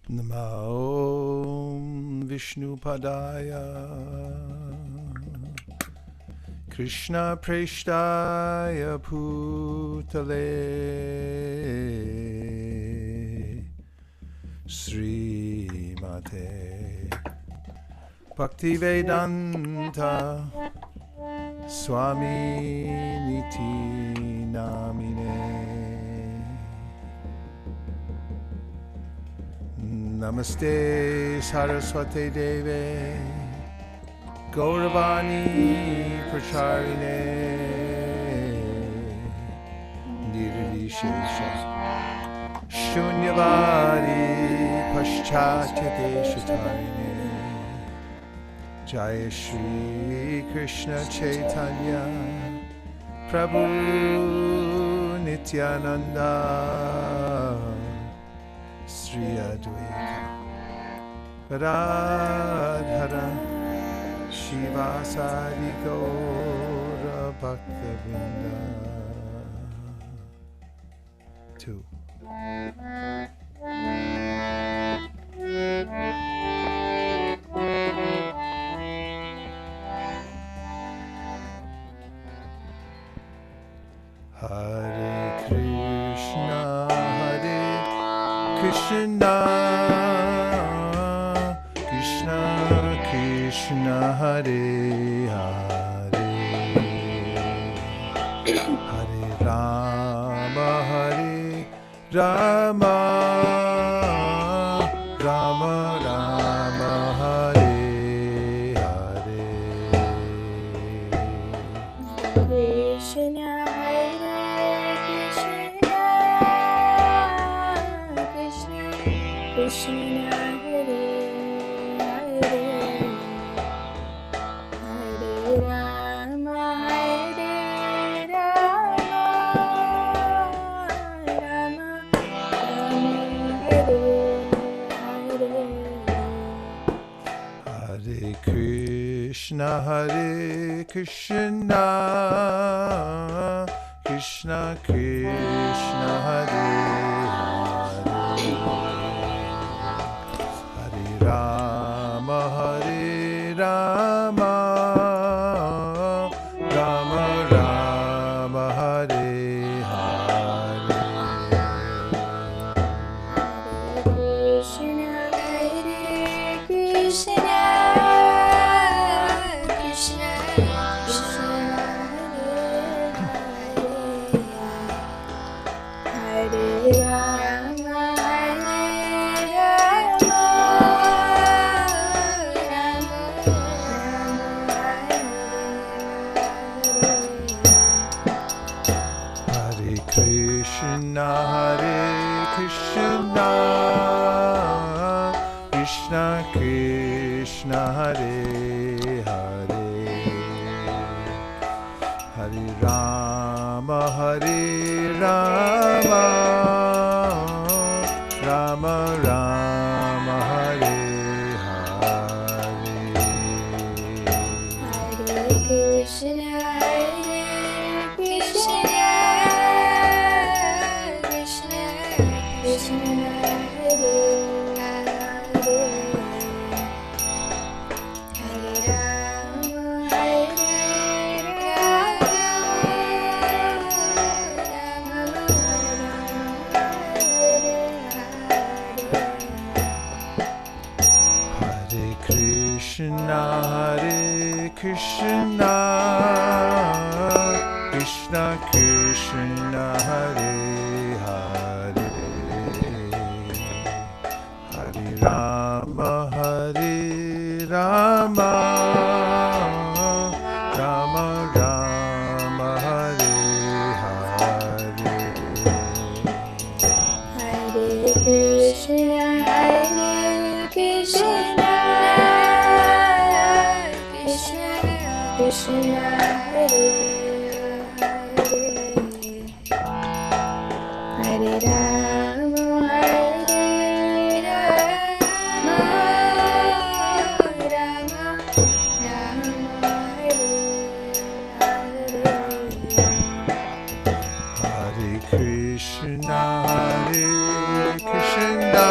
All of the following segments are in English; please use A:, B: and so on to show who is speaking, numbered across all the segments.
A: Namo Vishnupadaya Krishna Preshtaya Bhutale Srimate Bhaktivedanta Swami Niti Namine Namaste Saraswate Deve Gauravani Pracharine Nirvishesha Shunyavadi Paschatya Deshatarine Jaya Shri Krishna Chaitanya Prabhu Nityananda Sri Advaita Radhara Shivasari Gaura Bhaktivinoda 2 Hare Krishna Krishna Krishna Krishna Hare Hare Hare Rama Hare Rama Rama Rama Hare Hare
B: Krishna Krishna Hare Hare Hare Rama Hare Rama Rama Rama Hare Hare
A: Hare Krishna Krishna Krishna Hare Rama Hare Rama Rama Rama Hare Hare
B: Krishna Krishna Krishna Krishna Hare Rama
A: Krishna Krishna Krishna Krishna Hare Hare Hare Rama Hare Rama Rama Rama Hare Hare
B: Hare Krishna Krishna Krishna Hare Hare Hare Rama Hare Rama
A: Hare Krishna Krishna Krishna Krishna Hare Hare Hare Rama Hare Rama Rama Rama Hare Hare
B: Hare Krishna Krishna Krishna Krishna Hare Hare Rama Hare Rama Rama Rama Hare Hare
A: Krishna Krishna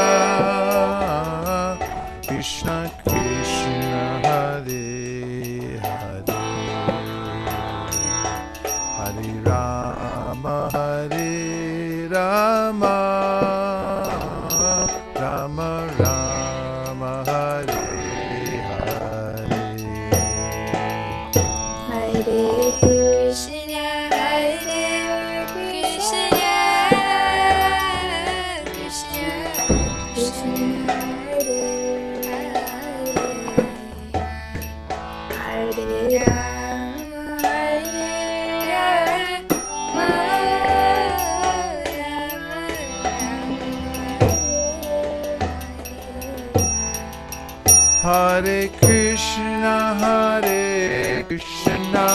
A: Hare Krishna,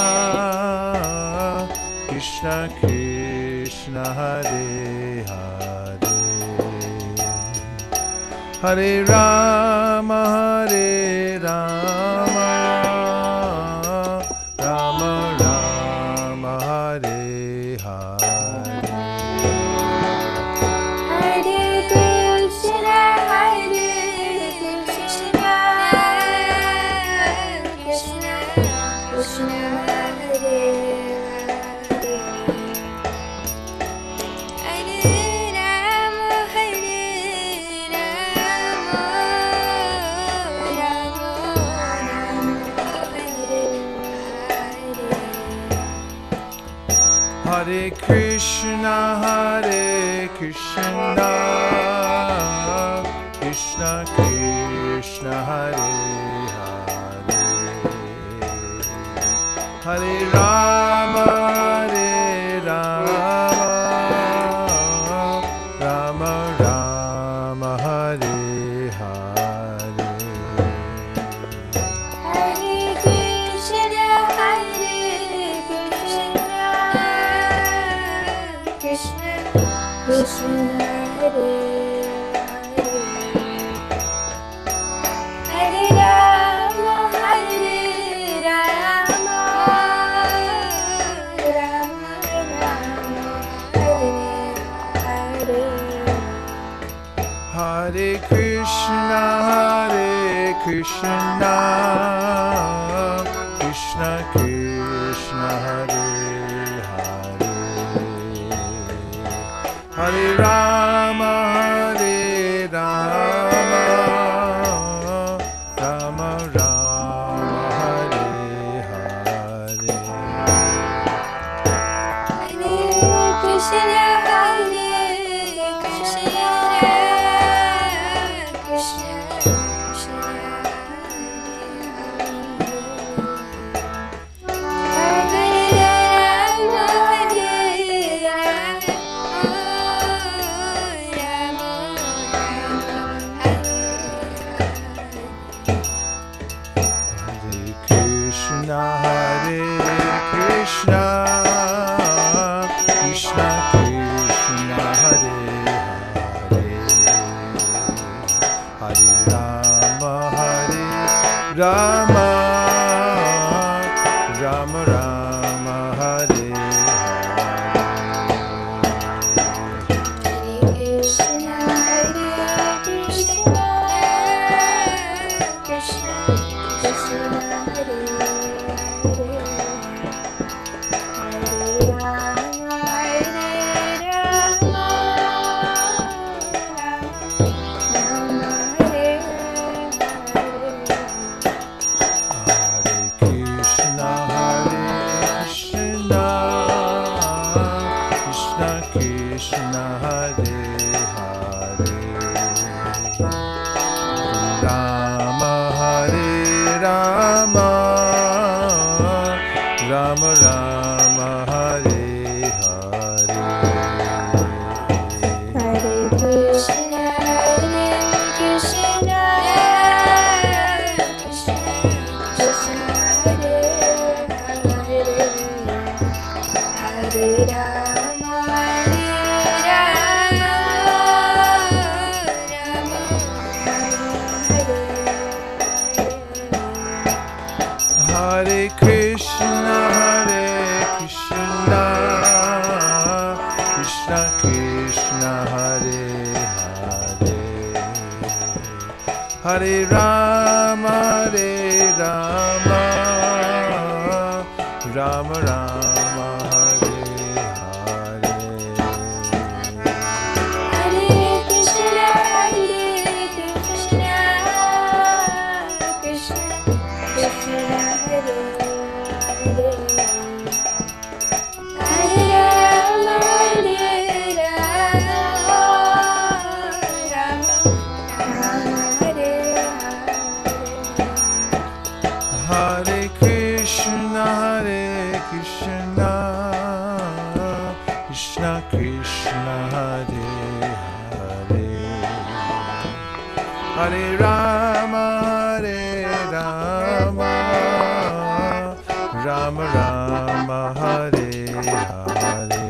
A: Krishna Krishna, Hare Hare, Hare Rama, Rama Rama, Hare Hare. Hare Krishna, Krishna Krishna, Hare Hare, Hare Rama, Rama Rama, Hare Hare. Hare Krishna, Krishna Krishna, Hare Hare, Hare Rama, Rama Rama, Hare Hare. Rama, Rama Rama, Hare Hare.
B: Krishna, Krishna Krishna Hare Rama Rama, Hare Hare. Hare Krishna, Krishna Krishna Hare Hare, Hare Rama, Rama
A: Hare Krishna, Krishna Krishna, Hare Hare, Hare Rama, Rama Rama, Hare Krishna Hare Hare Hare Rama Hare Rama Rama Rama Hare Hare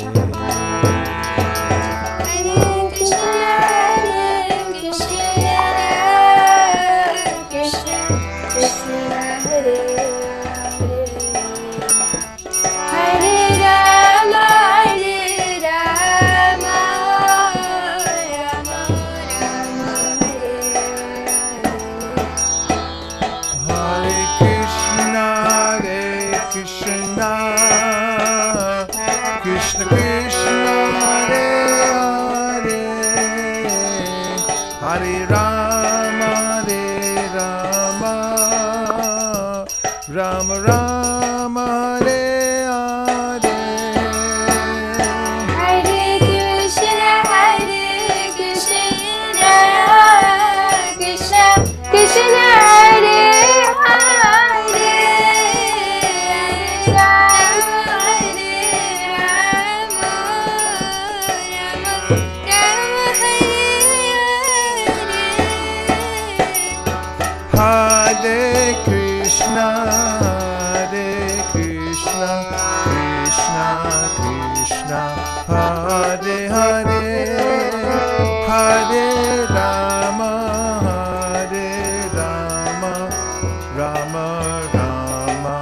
A: Krishna Krishna Hare Hare Hare Rama Hare Rama Rama Rama Hare Hare
B: Hare Krishna Krishna Krishna Hare Hare
A: Hare Krishna Krishna Krishna Hare Hare Hare Rama Rama Rama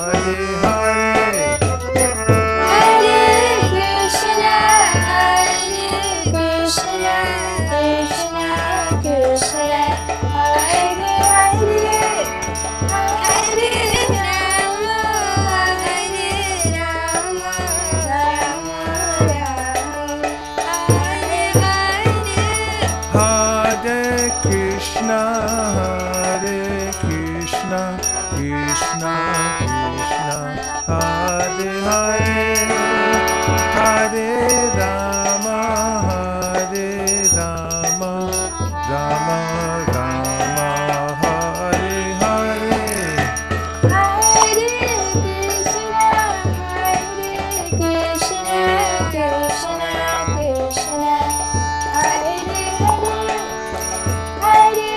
A: Hare Hare
B: Hare Krishna Krishna Krishna Hare Hare Hare Rama Rama Hare Hare
A: Hare Krishna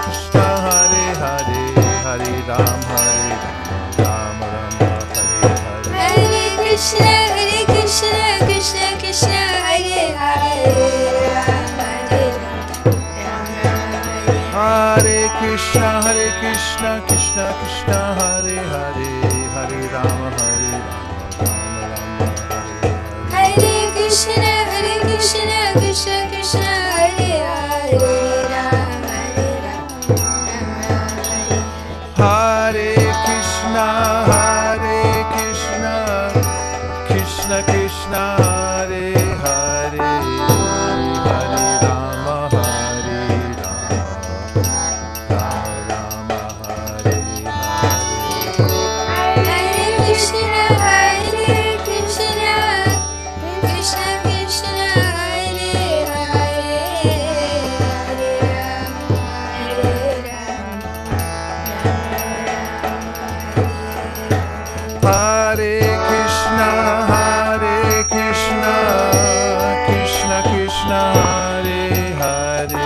A: Krishna Hare Hare Hare Rama Rama Rama Hare Hare
B: Hare Krishna Krishna Hare Hare Hare Rama Rama
A: Hare Krishna Krishna Krishna Hare Hare Hare Ram Rama Hare Hare
B: Hare Krishna Krishna Hare Hare
A: Hare Krishna Krishna Hare Hare Hare Rama Rama Hare
B: Hare Krishna Krishna Hare Hare
A: Hare Krishna Krishna Hare Hare Hare Rama Rama Hare Hare
B: Hare Krishna Krishna Hare Hare
A: Hare Krishna Krishna Hare Hare Hare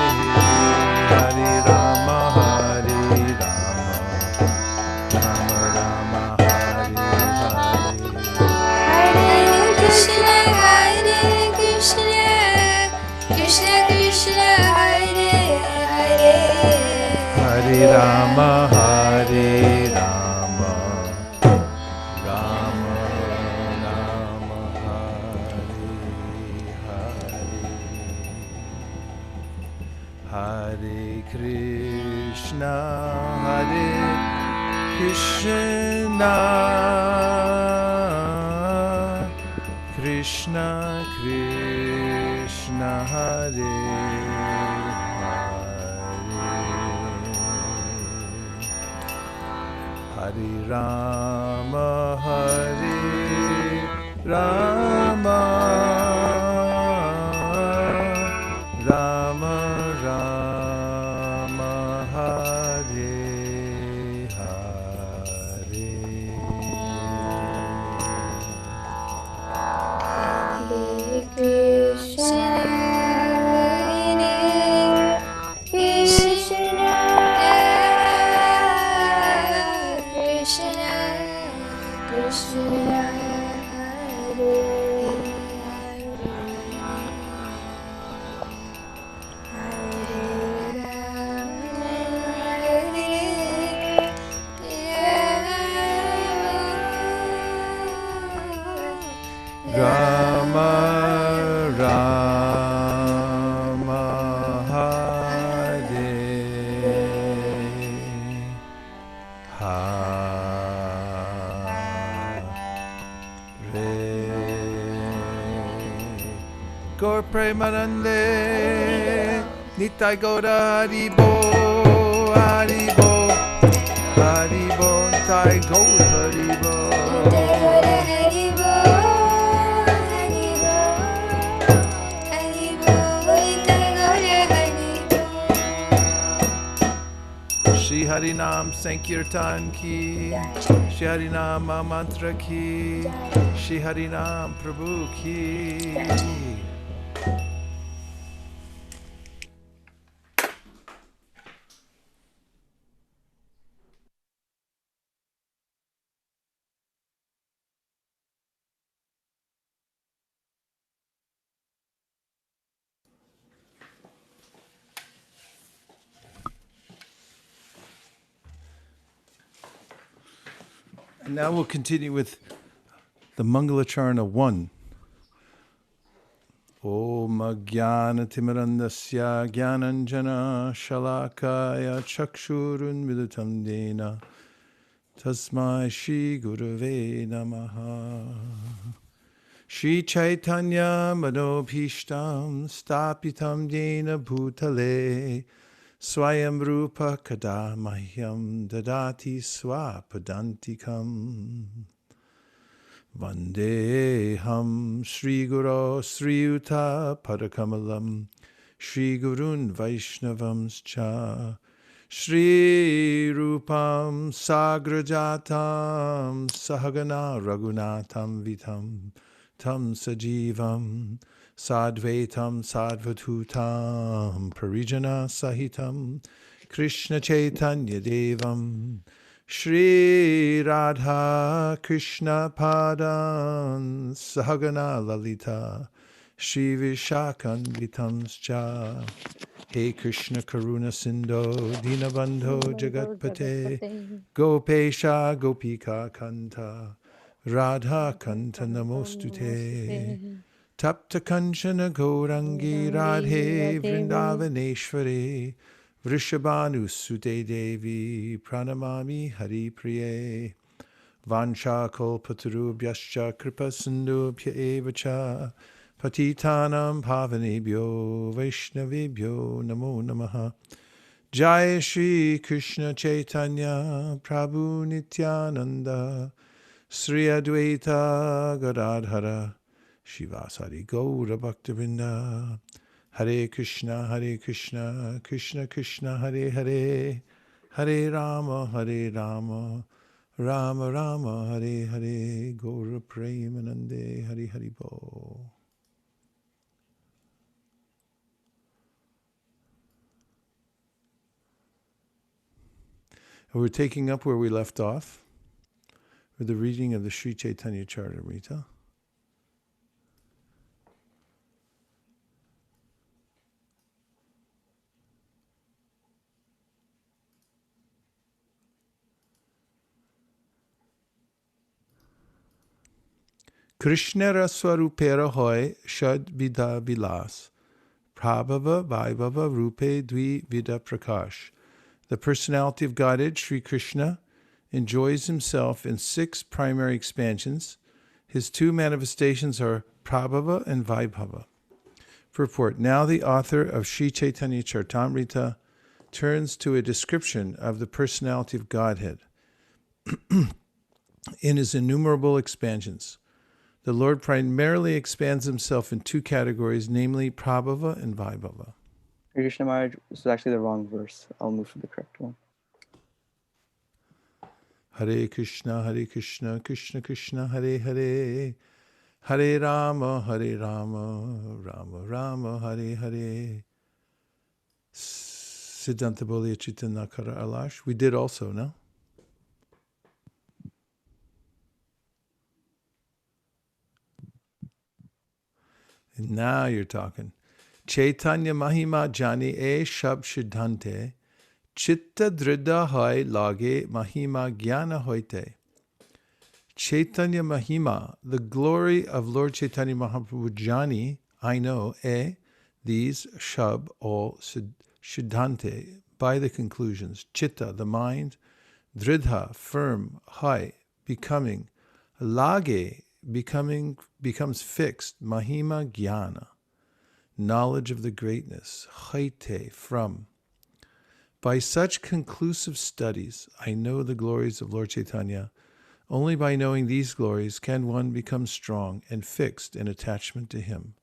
A: Rama Rama Hare Hare
B: Hare Krishna Krishna Hare Hare
A: Hare Rama Hare Rama Rama Rama Hare Hare Krishna Krishna Krishna Hare Hare Rama Rama Rama Gaur Premanande, Nitai Gauda Haribo, Haribo, Haribo, Nitai Gauda Haribo. Shri Harinam Sankirtan ki, Shri Harinam Mantra ki, Shri Harinam Prabhu ki. And now we'll continue with the Mangalacharana 1. Om Jnana Timirandasya Jnananjana Shalakaya Chakshurun Vidutam Dena Tasmai Shri Gurave Namaha. Śrī Caitanya-caritāmṛta Stapitam Jena Bhutale Swayam Rupa Kada Mahyam Dadati Swapadantikam. Vandeham Shri Guru Sri Yuta Padakamalam Shri Gurun Vaishnavamscha Shri Rupam Sagrajatam Sahagana Raghunatam Vitam Tam Sajivam Sadvaitam Sadvatutam Parijana Sahitam Krishna Chaitanya Devam Shri Radha Krishna Padan Sahagana Lalita Shri Vishakan Vitamscha. He Krishna Karuna Sindho Dinabandho Jagatpate Gopesha Gopika Kanta Radha Kanta Namostute Tapta Kanchana Gaurangi Radhe Vrindavaneshwari Vrishabhanu Sute Devi Pranamami Hari Priye Vansha Kalpatarubhyascha Kripa Sindhubhya Evacha Patitanam Pavanebhyo Vaishnavebhyo Namo Namaha. Jai Shri Krishna Chaitanya Prabhu Nityananda Sri Advaita Gadadhara Shivasari Gaura Bhaktivinoda. Hare Krishna, Krishna Krishna, Hare Hare, Hare Rama, Rama Rama, Hare Hare, Gaura Premanande, Hare Hare Bo. We're taking up where we left off with the reading of the Śrī Caitanya-caritāmṛta. Krishnara Swarupera Hoy Shad Vida Vilas Prabhava Vaibhava Rupe Dvi Vida Prakash. The personality of Godhead, Sri Krishna, enjoys himself in 6 primary expansions. His 2 manifestations are Prabhava and Vaibhava. Purport. Now the author of Śrī Caitanya-caritāmṛta turns to a description of the personality of Godhead in his innumerable expansions. The Lord primarily expands himself in 2 categories, namely Prabhava and Vaibhava.
C: Krishna Maharaj, this is actually the wrong verse. I'll move to the correct one.
A: Hare Krishna, Krishna Krishna, Hare Hare, Hare Rama, Rama Rama, Hare Hare. Siddhanta Boliya Chitta Nakara Alash. We did also, no? And now you're talking. Chaitanya Mahima Jani E Shab Siddhante Chitta Dridha Hai Lage Mahima Jnana Hoite. Chaitanya Mahima, the glory of Lord Chaitanya Mahaprabhu Jani, I know, these Shab, all Siddhante, by the conclusions. Chitta, the mind. Dridha, firm. Hai, becoming. Lage, becomes fixed. Mahima Jnana, knowledge of the greatness, haite, from. By such conclusive studies, I know the glories of Lord Chaitanya. Only by knowing these glories can one become strong and fixed in attachment to him.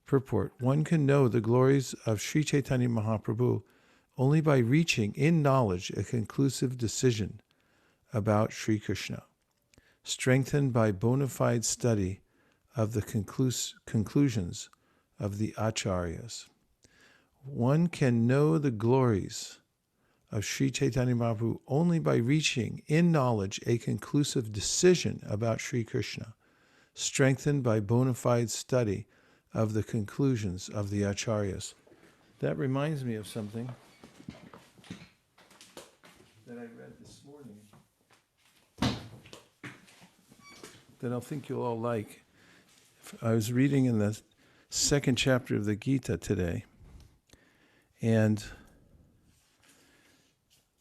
A: Purport: one can know the glories of Śrī Caitanya Mahaprabhu only by reaching in knowledge a conclusive decision about Sri Krishna, strengthened by bona fide study of the conclusions of the Acharyas. One can know the glories of Śrī Caitanya Mahaprabhu only by reaching in knowledge a conclusive decision about Sri Krishna, strengthened by bona fide study of the conclusions of the Acharyas. That reminds me of something that I read this morning that I think you'll all like. I was reading in the second chapter of the Gita today, and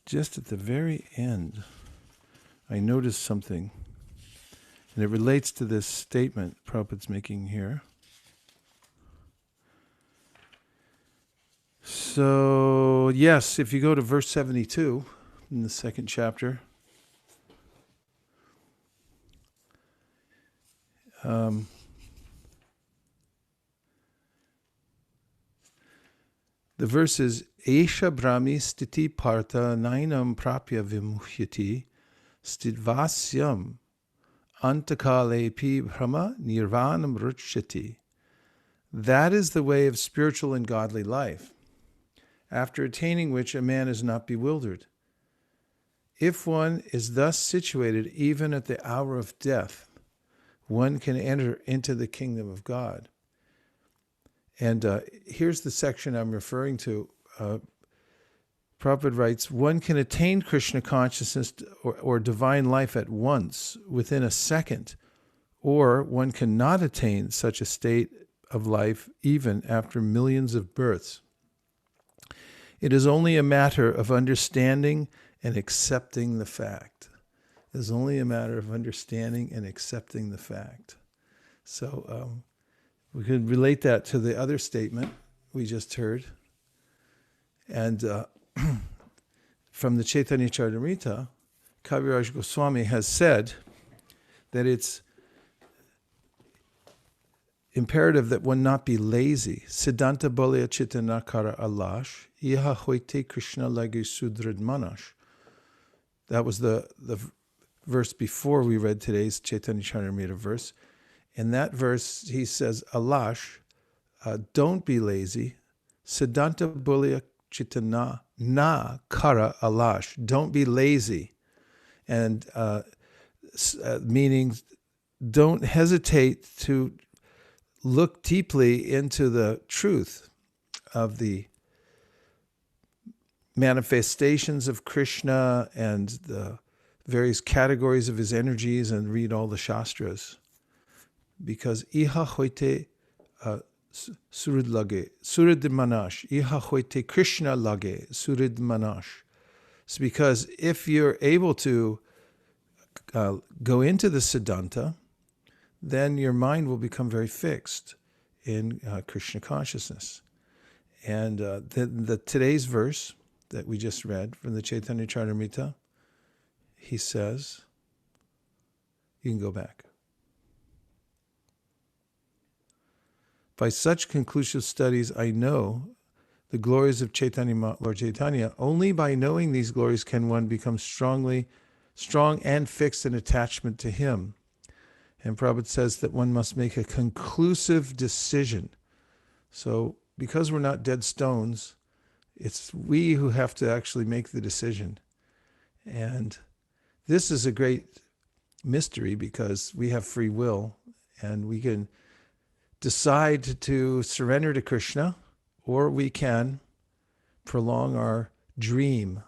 A: just at the very end, I noticed something, and it relates to this statement Prabhupada's making here. So, yes, if you go to verse 72 in the second chapter, the verse is, Esha Brahmi Stiti Partha Nainam Prapya Vimuhyati Stitvasyam Antakale Pi Brahma Nirvanam Ruchyati. That is the way of spiritual and godly life, after attaining which a man is not bewildered. If one is thus situated even at the hour of death, one can enter into the kingdom of God. And here's the section I'm referring to. Prabhupada writes, one can attain Krishna consciousness or divine life at once, within a second, or one cannot attain such a state of life even after millions of births. It is only a matter of understanding and accepting the fact. It is only a matter of understanding and accepting the fact. So we could relate that to the other statement we just heard. And from the Caitanya-caritāmṛta, Kaviraj Goswami has said that it's imperative that one not be lazy. Siddhanta bolya chitanakara alash, iha hoite Krishna lagi sudrid manash. That was the verse before we read today's Caitanya-caritāmṛta verse. In that verse, he says, alash, don't be lazy. Siddhanta bolya chitana na kara alash. Don't be lazy. And meaning, don't hesitate to look deeply into the truth of the manifestations of Krishna and the various categories of his energies, and read all the Shastras. Because iha hoite surid lage, surid manash, iha hoite Krishna lage, surid manash. It's because if you're able to go into the Siddhanta, then your mind will become very fixed in Krishna consciousness. And the today's verse that we just read from the Caitanya-caritāmṛta, he says, you can go back. By such conclusive studies, I know the glories of Lord Chaitanya. Only by knowing these glories can one become strong and fixed in attachment to him. And Prabhupada says that one must make a conclusive decision. So because we're not dead stones, it's we who have to actually make the decision. And this is a great mystery because we have free will and we can decide to surrender to Krishna, or we can prolong our dream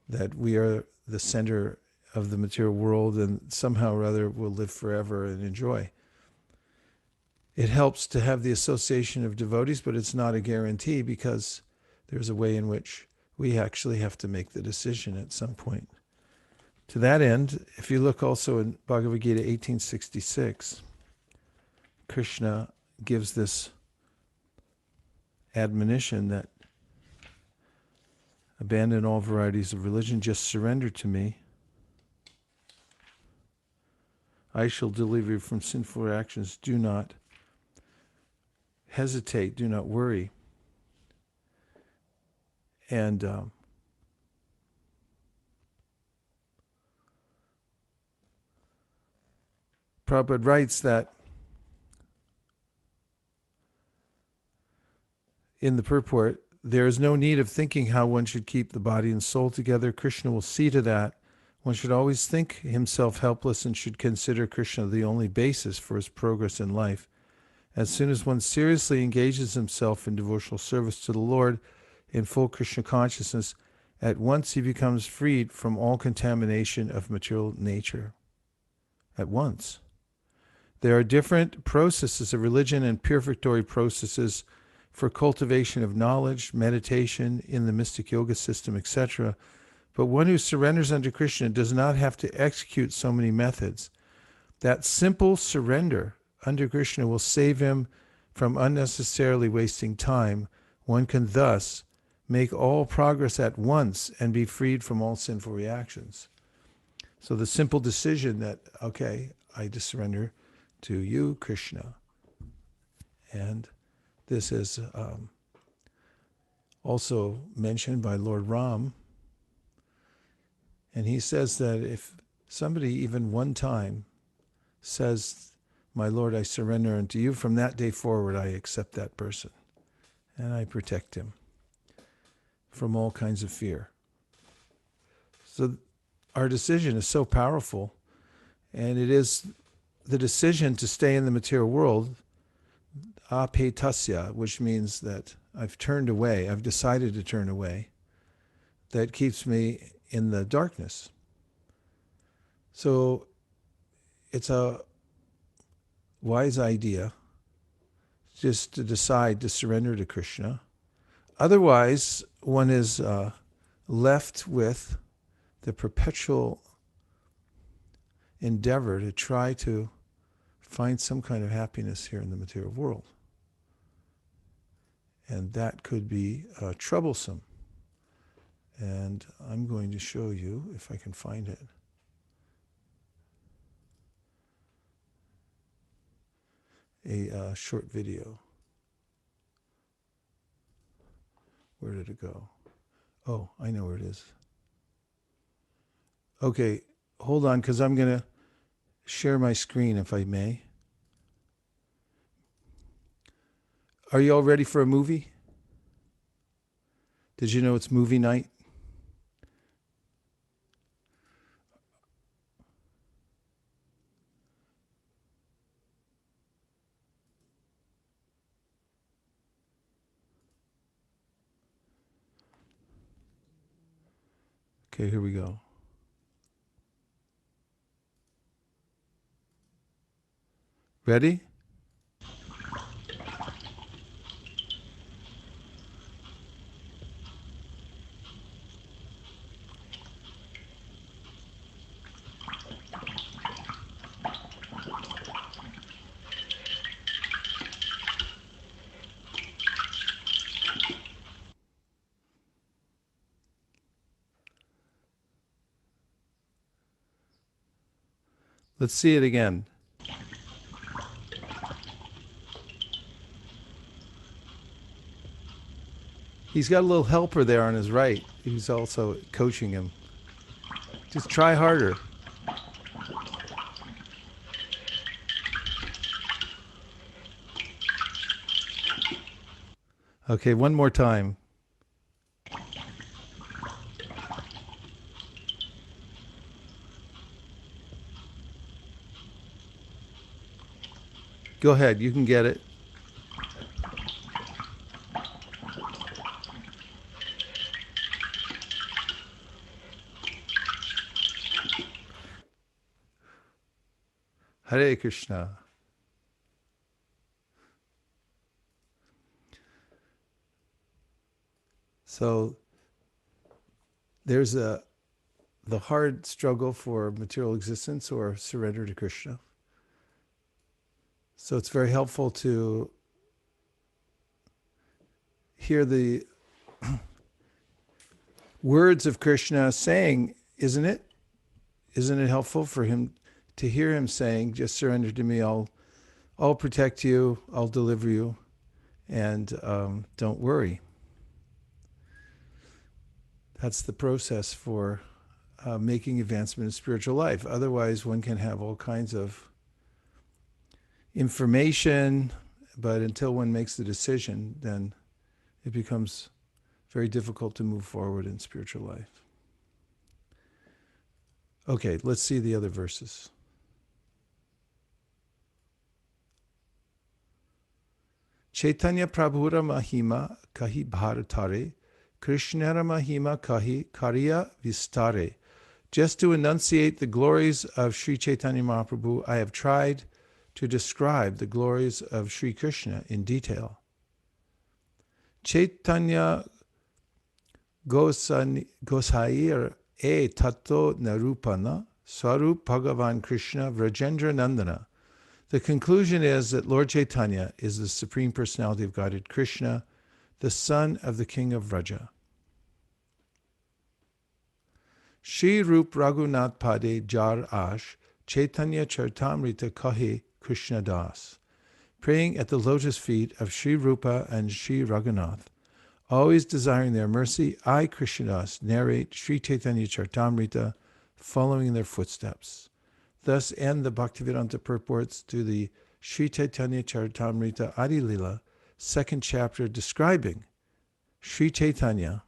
A: that we are the center of the material world and somehow or other will live forever and enjoy. It helps to have the association of devotees, but it's not a guarantee because there's a way in which we actually have to make the decision at some point. To that end, if you look also in Bhagavad Gita 1866, Krishna gives this admonition that abandon all varieties of religion, just surrender to me. I shall deliver you from sinful actions. Do not hesitate, do not worry. And Prabhupada writes that in the purport, there is no need of thinking how one should keep the body and soul together. Krishna will see to that. One should always think himself helpless and should consider Krishna the only basis for his progress in life. As soon as one seriously engages himself in devotional service to the Lord in full Krishna consciousness, at once he becomes freed from all contamination of material nature. At once. There are different processes of religion and purificatory processes for cultivation of knowledge, meditation in the mystic yoga system, etc. But one who surrenders unto Krishna does not have to execute so many methods. That simple surrender unto Krishna will save him from unnecessarily wasting time. One can thus make all progress at once and be freed from all sinful reactions. So the simple decision that, okay, I just surrender to you, Krishna. And this is also mentioned by Lord Ram. And he says that if somebody even one time says, my Lord, I surrender unto you, from that day forward I accept that person. And I protect him from all kinds of fear. So our decision is so powerful. And it is the decision to stay in the material world, apetasya, which means that I've turned away, I've decided to turn away, that keeps me in the darkness. So it's a wise idea just to decide to surrender to Krishna. Otherwise, one is left with the perpetual endeavor to try to find some kind of happiness here in the material world. And that could be troublesome. And I'm going to show you, if I can find it, a short video. Where did it go? Oh, I know where it is. Okay, hold on, because I'm going to share my screen, if I may. Are you all ready for a movie? Did you know it's movie night? Okay, here we go. Ready? Let's see it again. He's got a little helper there on his right. He's also coaching him. Just try harder. Okay, one more time. Go ahead, you can get it. Hare Krishna. So there's the hard struggle for material existence or surrender to Krishna. So it's very helpful to hear the words of Krishna saying, isn't it? Isn't it helpful for him to hear him saying, just surrender to me, I'll protect you, I'll deliver you, and don't worry. That's the process for making advancement in spiritual life. Otherwise, one can have all kinds of information, but until one makes the decision, then it becomes very difficult to move forward in spiritual life. Okay, let's see the other verses. Chaitanya Prabhura Mahima Kahi Bharatare, Krishnara Mahima Kahi Kariya Vistare. Just to enunciate the glories of Śrī Caitanya Mahaprabhu, I have tried to describe the glories of Sri Krishna in detail. Chaitanya Gosair e Tato Narupana Swarup Bhagavan Krishna Vrajendra Nandana. The conclusion is that Lord Chaitanya is the Supreme Personality of Godhead Krishna, the son of the King of Vraja. Shri Rup Raghunath Pade Jar Ash Caitanya-caritāmṛta Kahe Krishna Das. Praying at the lotus feet of Sri Rupa and Sri Raghunath, always desiring their mercy, I, Krishnadas, narrate Śrī Caitanya-caritāmṛta, following in their footsteps. Thus end the Bhaktivedanta purports to the Śrī Caitanya-caritāmṛta Ādi-līlā, second chapter, describing Śrī Caitanya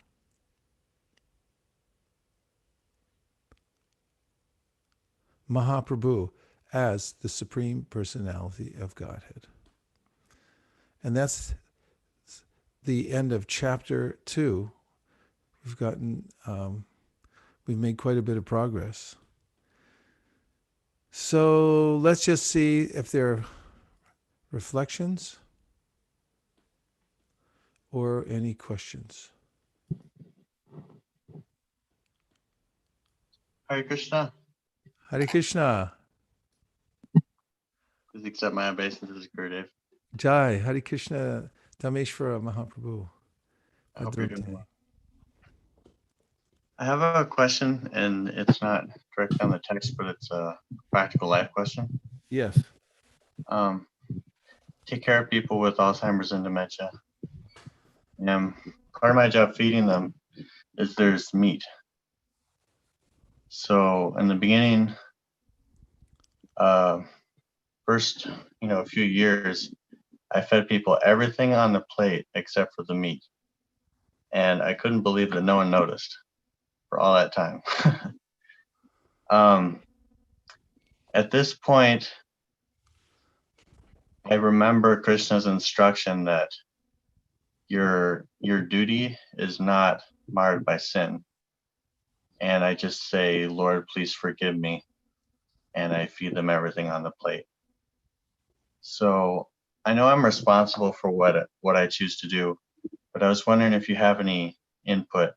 A: Mahaprabhu as the Supreme Personality of Godhead. And that's the end of chapter 2. We've made quite a bit of progress. So let's just see if there are reflections or any questions.
D: Hare Krishna.
A: Hare Krishna.
D: Please accept my obeisance, Gurudev.
A: Jai. Hare Krishna. Dameshvara Mahaprabhu.
D: I hope you're doing well. I have a question, and it's not directly on the text, but it's a practical life question.
A: Yes.
D: Take care of people with Alzheimer's and dementia. And part of my job feeding them is there's meat. So in the beginning, first, a few years, I fed people everything on the plate except for the meat. And I couldn't believe that no one noticed for all that time. At this point, I remember Krishna's instruction that your duty is not marred by sin. And I just say, Lord, please forgive me. And I feed them everything on the plate. So I know I'm responsible for what I choose to do, but I was wondering if you have any input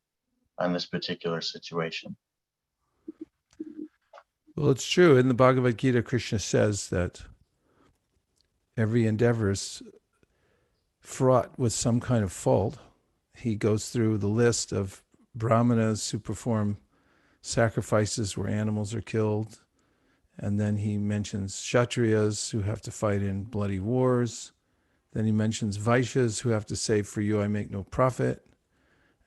D: on this particular situation.
A: Well, it's true. In the Bhagavad Gita, Krishna says that every endeavor is fraught with some kind of fault. He goes through the list of brahmanas who perform sacrifices where animals are killed. And then he mentions Kshatriyas who have to fight in bloody wars. Then he mentions Vaishyas who have to say, for you I make no profit.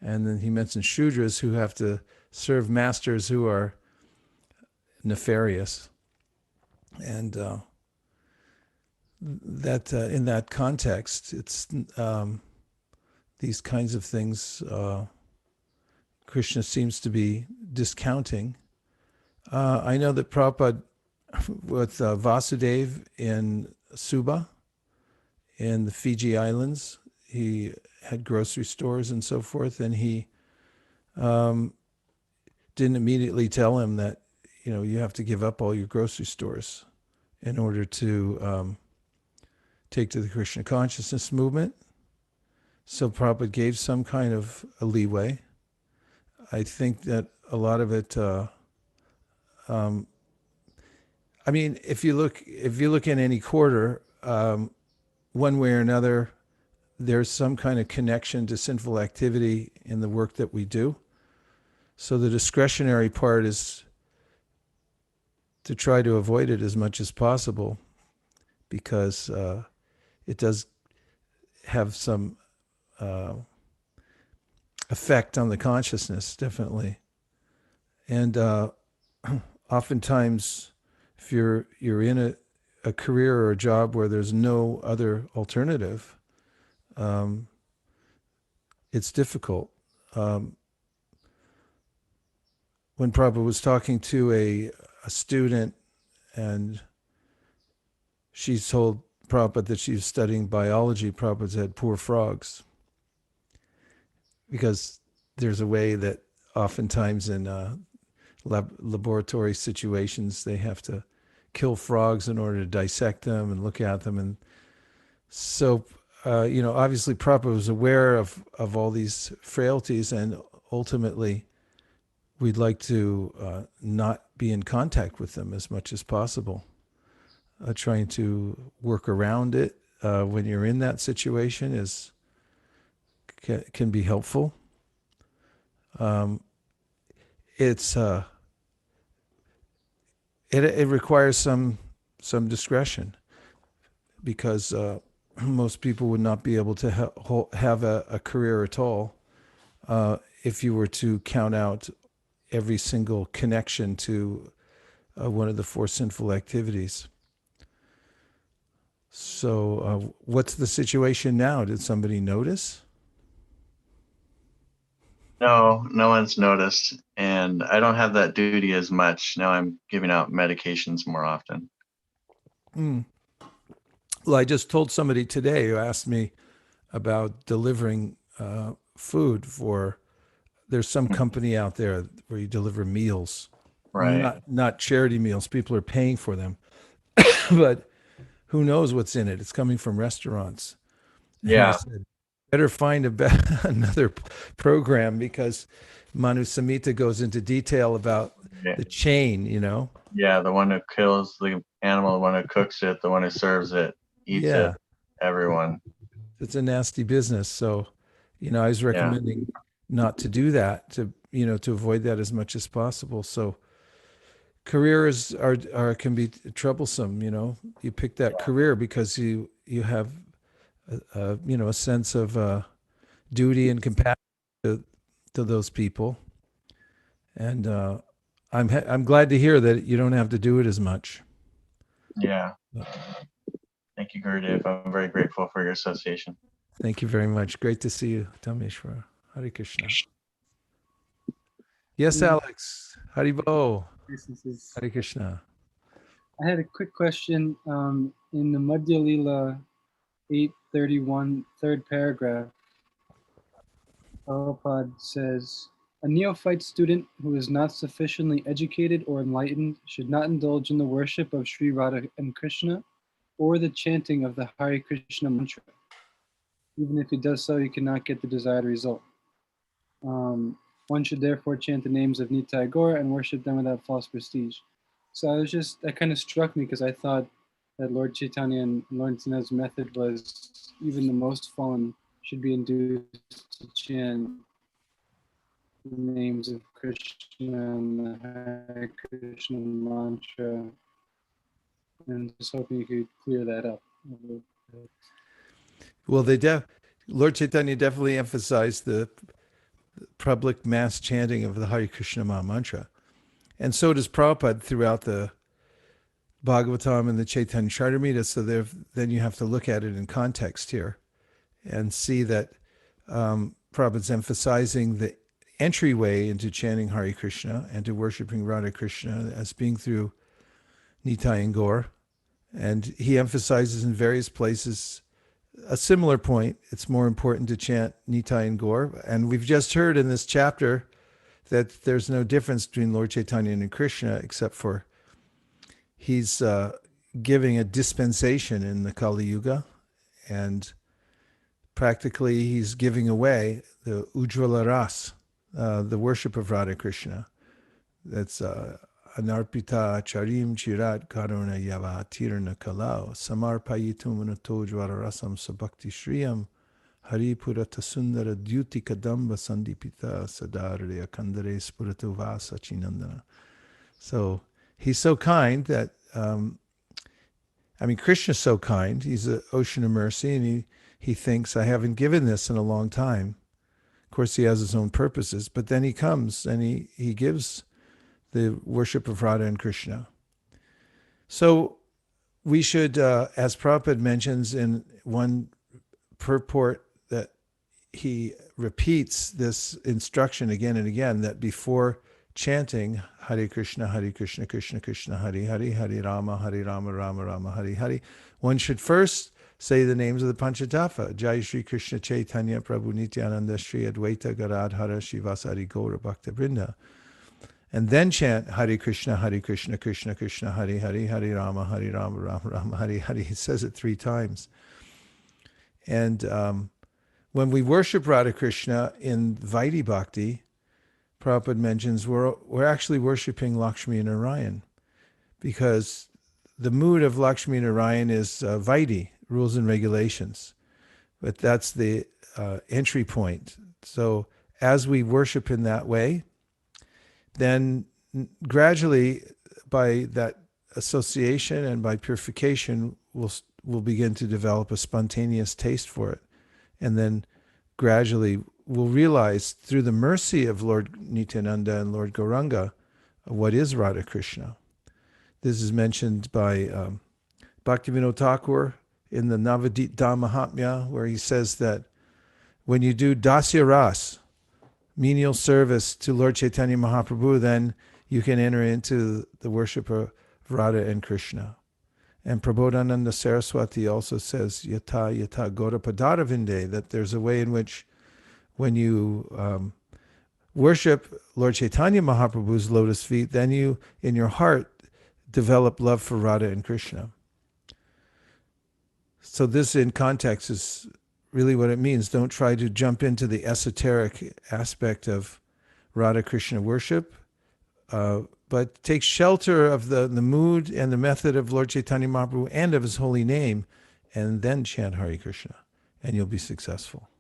A: And then he mentions Shudras who have to serve masters who are nefarious. And that in that context, it's these kinds of things Krishna seems to be discounting. I know that Prabhupada, with Vasudeva in Suba, in the Fiji Islands, he had grocery stores and so forth, and he didn't immediately tell him that, you have to give up all your grocery stores in order to take to the Krishna consciousness movement. So Prabhupada gave some kind of a leeway. I think that a lot of it, if you look in any quarter, one way or another, there's some kind of connection to sinful activity in the work that we do. So the discretionary part is to try to avoid it as much as possible, because it does have some effect on the consciousness, definitely. And oftentimes, if you're in a career or a job where there's no other alternative, it's difficult. When Prabhupada was talking to a student, and she told Prabhupada that she was studying biology, Prabhupada said, poor frogs. Because there's a way that oftentimes in laboratory situations, they have to kill frogs in order to dissect them and look at them. And so, obviously Prabhupada was aware of all these frailties, and ultimately we'd like to not be in contact with them as much as possible. Trying to work around it when you're in that situation can be helpful. It requires some discretion, because most people would not be able to have a career at all if you were to count out every single connection to one of the four sinful activities. So what's the situation now? Did somebody notice?
D: No, no one's noticed. And I don't have that duty as much. Now I'm giving out medications more often.
A: Well, I just told somebody today who asked me about delivering food for, there's some company out there where you deliver meals.
D: Right.
A: Not charity meals. People are paying for them. But who knows what's in it? It's coming from restaurants.
D: Yeah.
A: And I said, better find another program, because Manu Samhita goes into detail about the chain,
D: Yeah, the one who kills the animal, the one who cooks it, the one who serves it, eats it, everyone.
A: It's a nasty business. So, I was recommending not to do that, to avoid that as much as possible. So careers can be troublesome. You pick that career because you have a sense of duty and compassion to those people, and I'm glad to hear that you don't have to do it as much.
D: Yeah. Thank you, Gurudev. I'm very grateful for your association.
A: Thank you very much. Great to see you, Dhameshwara. Hare Krishna. Yes, Alex. Haribo. Hare Krishna.
E: I had a quick question. In the Ādi-līlā 831, third paragraph, Prabhupada says, a neophyte student who is not sufficiently educated or enlightened should not indulge in the worship of Sri Radha and Krishna or the chanting of the Hare Krishna mantra. Even if he does so, he cannot get the desired result. One should therefore chant the names of Nitai Gaur and worship them without false prestige. So that kind of struck me, because I thought that Lord Chaitanya and Lord Nityananda's method was even the most fallen should be induced to chant the names of Krishna and the Hare Krishna mantra. And just hoping you could clear that up a little bit.
A: Well, Lord Chaitanya definitely emphasized the public mass chanting of the Hare Krishna mantra. And so does Prabhupada throughout the Bhagavatam and the Caitanya-caritāmṛta. So then you have to look at it in context here and see that Prabhupada's emphasizing the entryway into chanting Hare Krishna and to worshiping Radha Krishna as being through Nitai and Gaur. And he emphasizes in various places a similar point. It's more important to chant Nitai and Gaur. And we've just heard in this chapter that there's no difference between Lord Chaitanya and Krishna, except for he's giving a dispensation in the Kali Yuga, and practically he's giving away the Ujjvala Ras, the worship of Radha Krishna. That's Anarpita Charim Chirat Karuna Yava Tirna Kalau Samarpayitum Unato Jvara Rasam Sabhakti Shriyam Hari Purata Sundara Dyuti Kadamba Sandipita Sadarya Kandare Spuratu Vasa Chinandana. So he's so kind that, Krishna's so kind. He's an ocean of mercy, and he thinks, I haven't given this in a long time. Of course, he has his own purposes, but then he comes and he gives the worship of Radha and Krishna. So we should, as Prabhupada mentions in one purport, that he repeats this instruction again and again, that before chanting Hare Krishna, Krishna Krishna, Hare Hare, Hare Rama, Rama Rama, Hare Hare, one should first say the names of the Panchatattva. Jai Shri Krishna Chaitanya Prabhu Nityananda Shri Advaita Garadhara Shivasari Gaura Bhakta Vrinda. And then chant Hare Krishna, Krishna Krishna, Hare Hare, Hare Rama, Rama Rama, Hare Hare. He says it 3 times. And when we worship Radha Krishna in Vaidhi Bhakti, Prabhupada mentions we're actually worshiping Lakshmi and Narayan, because the mood of Lakshmi and Narayan is Vaidhi, rules and regulations. But that's the entry point. So as we worship in that way, then gradually, by that association and by purification, we'll begin to develop a spontaneous taste for it. And then gradually we'll realize, through the mercy of Lord Nityananda and Lord Gauranga, what is Radha Krishna. This is mentioned by Bhaktivinoda Thakur in the Navadita Mahatmya, where he says that when you do Dasya Ras, menial service to Lord Chaitanya Mahaprabhu, then you can enter into the worship of Radha and Krishna. And Prabodhananda Saraswati also says, Yata Yata Gora Padaravinde, that there's a way in which when you worship Lord Chaitanya Mahaprabhu's lotus feet, then you, in your heart, develop love for Radha and Krishna. So this, in context, is really what it means. Don't try to jump into the esoteric aspect of Radha Krishna worship, but take shelter of the mood and the method of Lord Chaitanya Mahaprabhu and of his holy name, and then chant Hare Krishna, and you'll be successful.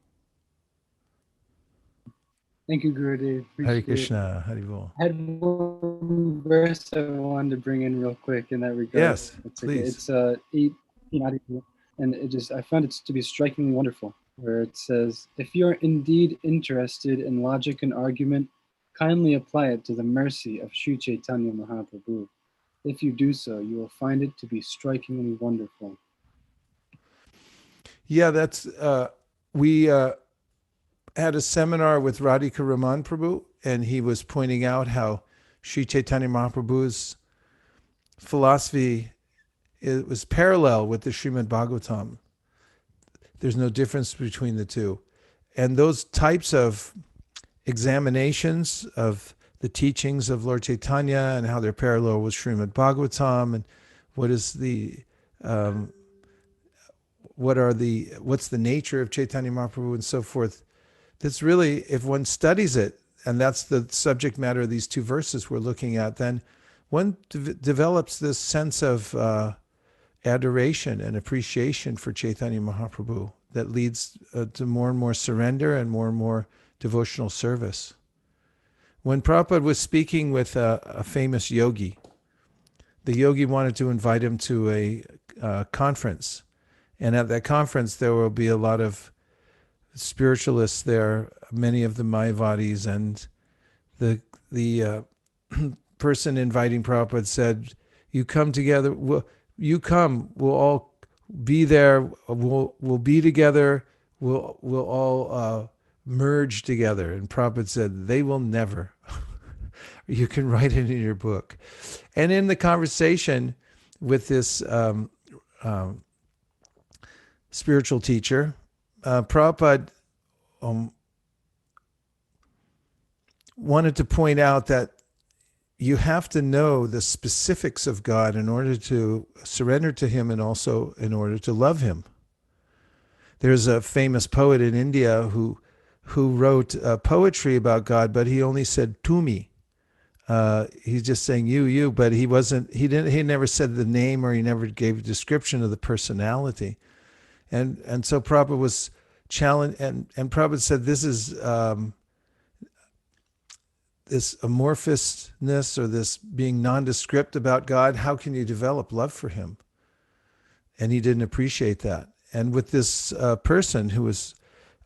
E: Thank you, Gurudev.
A: Hare Krishna, Hare Bol.
E: I had one verse I wanted to bring in real quick in that regard.
A: Yes, please.
E: It's 8 in Ādi-līlā, and I found it to be strikingly wonderful, where it says, if you are indeed interested in logic and argument, kindly apply it to the mercy of Śrī Caitanya Mahaprabhu. If you do so, you will find it to be strikingly wonderful.
A: Yeah, that's, we had a seminar with Radhika Raman Prabhu, and he was pointing out how Śrī Caitanya Mahaprabhu's philosophy, it was parallel with the Srimad Bhagavatam. There's no difference between the two. And those types of examinations of the teachings of Lord Chaitanya and how they're parallel with Srimad Bhagavatam, and what's the nature of Chaitanya Mahaprabhu and so forth. That's really, if one studies it, and that's the subject matter of these 2 verses we're looking at, then one develops this sense of adoration and appreciation for Chaitanya Mahaprabhu that leads to more and more surrender and more devotional service. When Prabhupada was speaking with a famous yogi, the yogi wanted to invite him to a conference. And at that conference, there will be a lot of spiritualists there, many of the Mayavadis, and the person inviting Prabhupada said, you come together, we'll all be there, we'll be together, we'll all merge together. And Prabhupada said, they will never. You can write it in your book. And in the conversation with this spiritual teacher, Prabhupada wanted to point out that you have to know the specifics of God in order to surrender to him, and also in order to love him. There's a famous poet in India who wrote poetry about God, but he only said to me. He's just saying you, but he never said the name, or he never gave a description of the personality. And so Prabhupada was challenge, and Prabhupada said this is this amorphousness or this being nondescript about God. How can you develop love for him? And he didn't appreciate that. And with this person who was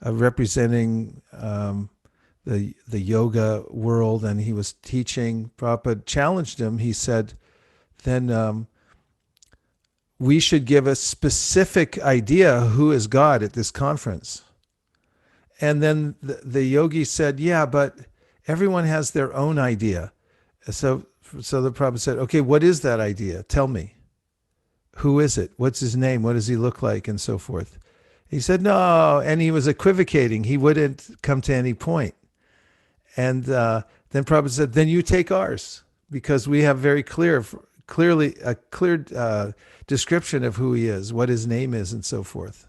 A: representing the yoga world, and he was teaching, Prabhupada challenged him. He said, then we should give a specific idea who is God at this conference. And then the yogi said, yeah, but everyone has their own idea. So the Prabhupada said, okay, what is that idea? Tell me. Who is it? What's his name? What does he look like? And so forth. He said, no. And he was equivocating. He wouldn't come to any point. And then Prabhupada said, then you take ours, because we have very clearly a clear description of who he is, what his name is, and so forth.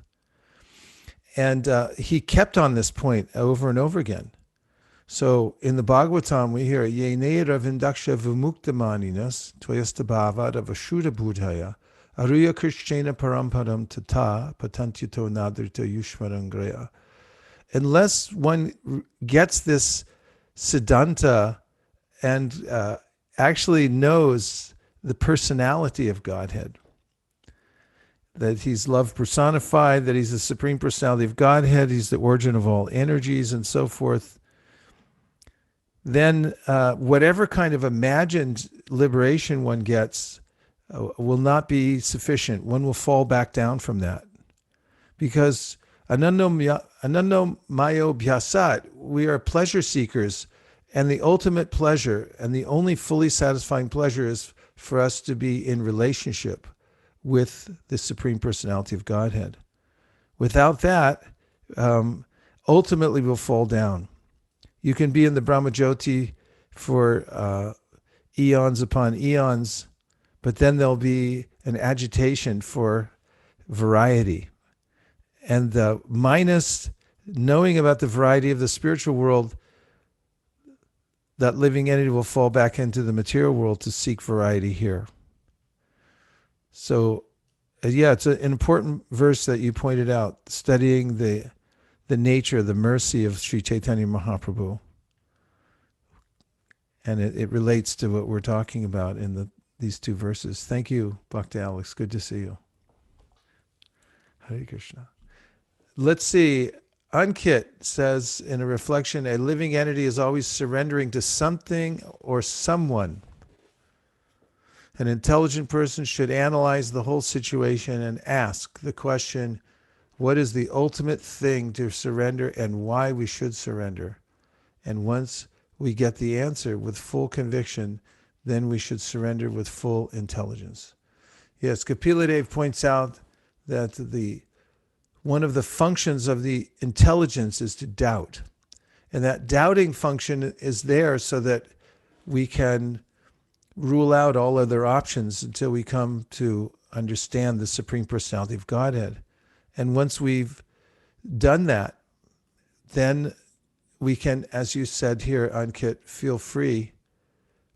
A: And he kept on this point over and over again. So in the Bhagavatam, we hear, Yene ravindaksha vimuktamaninas tvayastabhava ravashuddha buddhaya aruya krishnena paramparam tata patantyuto nadrita yushvarangraya. Unless one gets this siddhanta and actually knows the personality of Godhead, that he's love personified, that he's the supreme personality of Godhead, he's the origin of all energies, and so forth, then whatever kind of imagined liberation one gets will not be sufficient. One will fall back down from that. Because anando mayo bhyasat, we are pleasure seekers, and the ultimate pleasure and the only fully satisfying pleasure is for us to be in relationship with the Supreme Personality of Godhead. Without that, ultimately we'll fall down. You can be in the Brahmajyoti for eons upon eons, but then there'll be an agitation for variety. And minus knowing about the variety of the spiritual world, that living entity will fall back into the material world to seek variety here. So, yeah, it's an important verse that you pointed out, studying the nature, the mercy of Śrī Caitanya Mahaprabhu. And it relates to what we're talking about in these two verses. Thank you, Bhakti Alex. Good to see you. Hare Krishna. Let's see. Ankit says in a reflection, a living entity is always surrendering to something or someone. An intelligent person should analyze the whole situation and ask the question, what is the ultimate thing to surrender and why we should surrender? And once we get the answer with full conviction, then we should surrender with full intelligence. Yes, Kapiladev points out that one of the functions of the intelligence is to doubt. And that doubting function is there so that we can rule out all other options until we come to understand the Supreme Personality of Godhead. And once we've done that, then we can, as you said here, Ankit, feel free,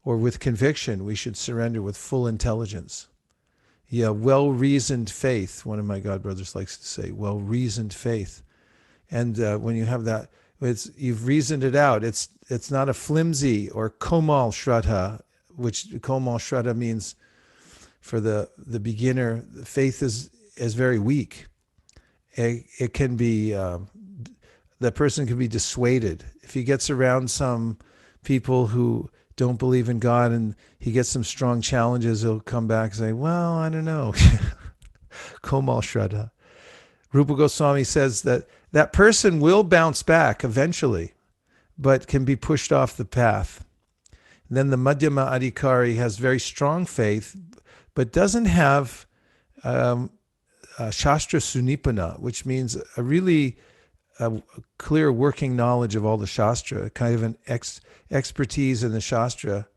A: or with conviction, we should surrender with full intelligence. Yeah, well-reasoned faith, one of my godbrothers likes to say, well-reasoned faith. And when you have that, you've reasoned it out. It's not a flimsy or komal shraddha, which komal shraddha means for the beginner, faith is very weak. It can be, the person can be dissuaded. If he gets around some people who don't believe in God and he gets some strong challenges, he'll come back and say, well, I don't know. Komal Shraddha. Rupa Goswami says that person will bounce back eventually, but can be pushed off the path. And then the Madhyama Adhikari has very strong faith, but doesn't have Shastra Sunipana, which means a really clear working knowledge of all the Shastra, kind of an expertise in the Shastra.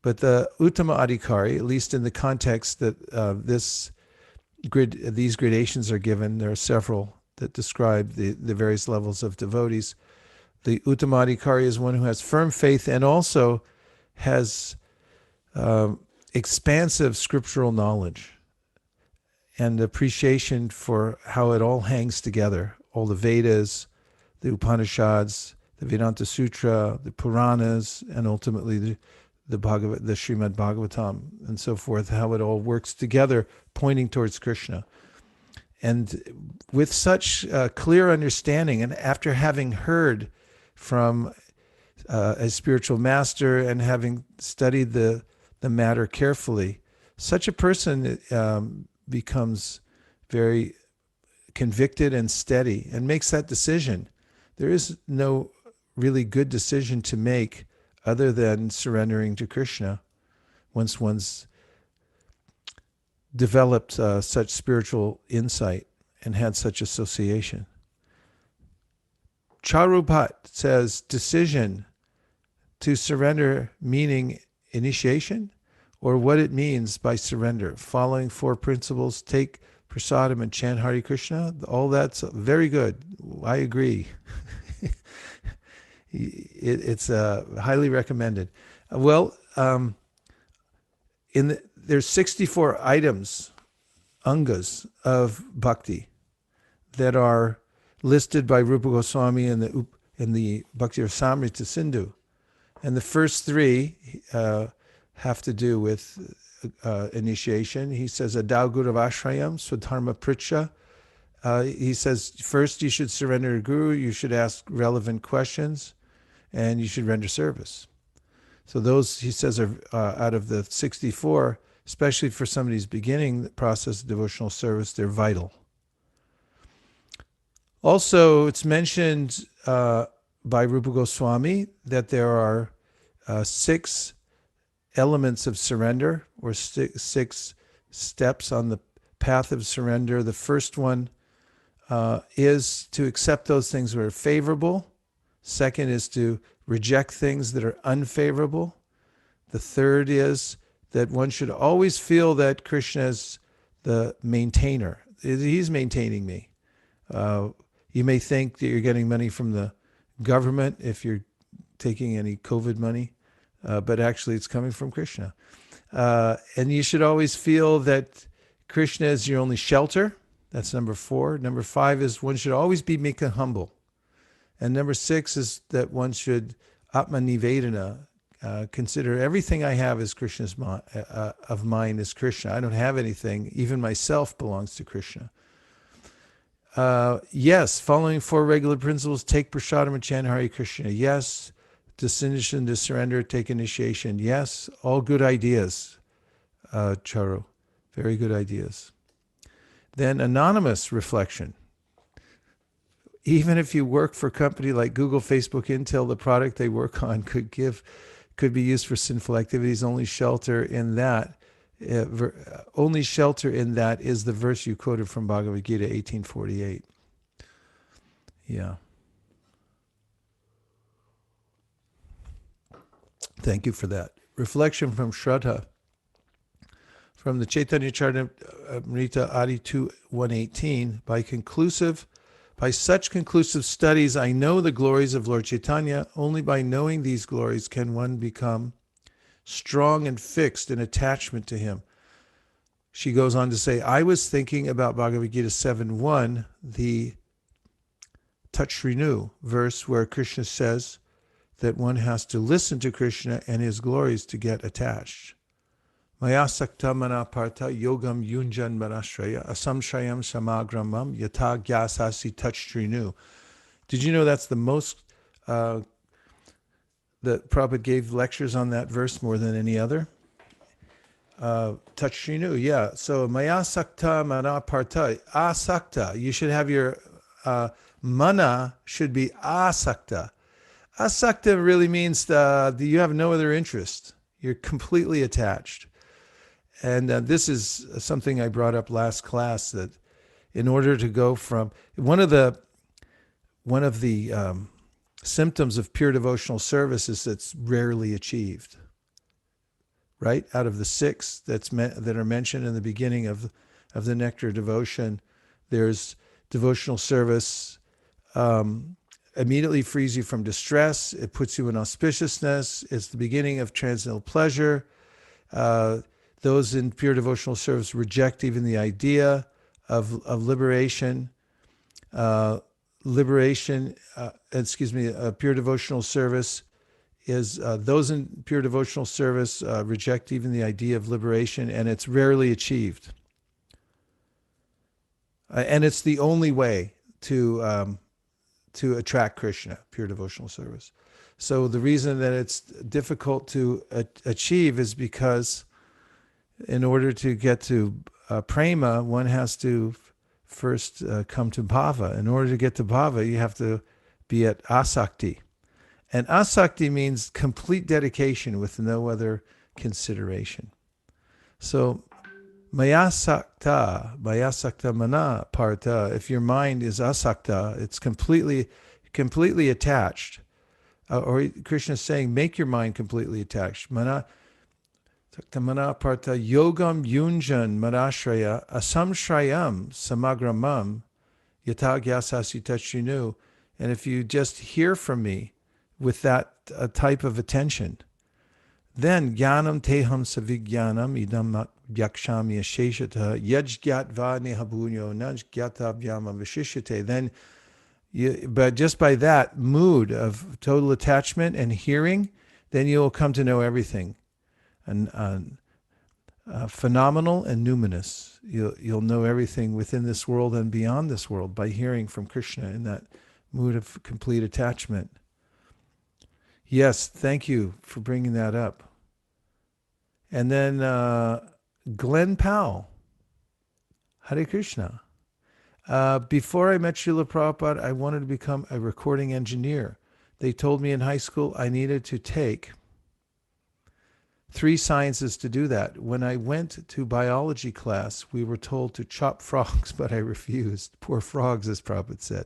A: But the Uttama Adhikari, at least in the context that these gradations are given, there are several that describe the various levels of devotees. The Uttama Adhikari is one who has firm faith and also has expansive scriptural knowledge and appreciation for how it all hangs together. all the Vedas, the Upanishads, the Vedanta Sutra, the Puranas, and ultimately the Srimad Bhagavatam and so forth, how it all works together, pointing towards Krishna. And with such clear understanding, and after having heard from a spiritual master and having studied the matter carefully, such a person becomes very convicted and steady and makes that decision. There is no really good decision to make other than surrendering to Krishna once one's developed such spiritual insight and had such association. Charupat says decision to surrender meaning initiation, or what it means by surrender. Following 4 principles, take prasadam and chant Hare Krishna. All that's very good. I agree. It's highly recommended. There's 64 items, angas, of bhakti that are listed by Rupa Goswami in the Bhakti Rasamrita Sindhu. And the first 3 have to do with initiation. He says, Adau Guru Ashrayam, Swadharma Pritsha. He says, first you should surrender to Guru, you should ask relevant questions, and you should render service. So those, he says, are out of the 64, especially for somebody who's beginning the process of devotional service, they're vital. Also, it's mentioned by Rupa Goswami that there are 6 elements of surrender, or 6 steps on the path of surrender. The first one is to accept those things that are favorable. Second is to reject things that are unfavorable. The third is that one should always feel that Krishna is the maintainer. He's maintaining me. You may think that you're getting money from the government if you're taking any COVID money, but actually it's coming from Krishna. And you should always feel that Krishna is your only shelter. That's number 4. Number 5 is one should always be meek and humble. And number 6 is that one should Atma-nivedana, consider everything I have as Krishna's of mine is Krishna. I don't have anything. Even myself belongs to Krishna. Yes, following 4 regular principles, take prasadam and chant Hare Krishna. Yes, decision to surrender, take initiation. Yes, all good ideas, Charu. Very good ideas. Then anonymous reflection. Even if you work for a company like Google, Facebook, Intel, the product they work on could be used for sinful activities. Only shelter in that is the verse you quoted from Bhagavad Gita 18:48. Yeah. Thank you for that. Reflection from Shraddha. From the Caitanya-caritāmṛta Ādi 2:118, by such conclusive studies, I know the glories of Lord Chaitanya. Only by knowing these glories can one become strong and fixed in attachment to him. She goes on to say, I was thinking about Bhagavad Gita 7:1, the Tatshrinu verse where Krishna says that one has to listen to Krishna and his glories to get attached. Vaisesika mana partha yogam yunjan manashraya asamshayam samagramam yata gyasasi Tatshrinu. Did you know that's the most, that Prabhupada gave lectures on that verse more than any other? Tatshrinu, yeah. So Vaisesika mana partha, asakta. You should have your mana should be asakta. Asakta really means that you have no other interest. You're completely attached. And this is something I brought up last class, that in order to go from one of the symptoms of pure devotional service is that's rarely achieved. Right, out of the 6 that are mentioned in the beginning of the Nectar Devotion, there's devotional service. Immediately frees you from distress. It puts you in auspiciousness. It's the beginning of transcendental pleasure. Those in pure devotional service reject even the idea of liberation. liberation, pure devotional service is those in pure devotional service reject even the idea of liberation, and it's rarely achieved. And it's the only way to attract Krishna, pure devotional service. So the reason that it's difficult to achieve is because in order to get to prema, one has to first come to bhava. In order to get to bhava, you have to be at asakti. And asakti means complete dedication with no other consideration. So mayasakta mana partha, if your mind is asakta, it's completely attached. Or Krishna is saying, make your mind completely attached. Mana partha yogam yunjan marashraya asamshrayam samagramam yatagyasasi tachrinu. And if you just hear from me with that type of attention, then jnanam teham savigyanam idam yakshami asheshata yajgyatva nehabunyo najgyatavyam avashishyate. Then but just by that mood of total attachment and hearing, then you'll come to know everything. And phenomenal and numinous. You'll know everything within this world and beyond this world by hearing from Krishna in that mood of complete attachment. Yes, thank you for bringing that up. And then Glenn Powell, Hare Krishna. Before I met Srila Prabhupada, I wanted to become a recording engineer. They told me in high school I needed to take 3 sciences to do that. When I went to biology class, we were told to chop frogs, but I refused. Poor frogs, as Prabhupada said.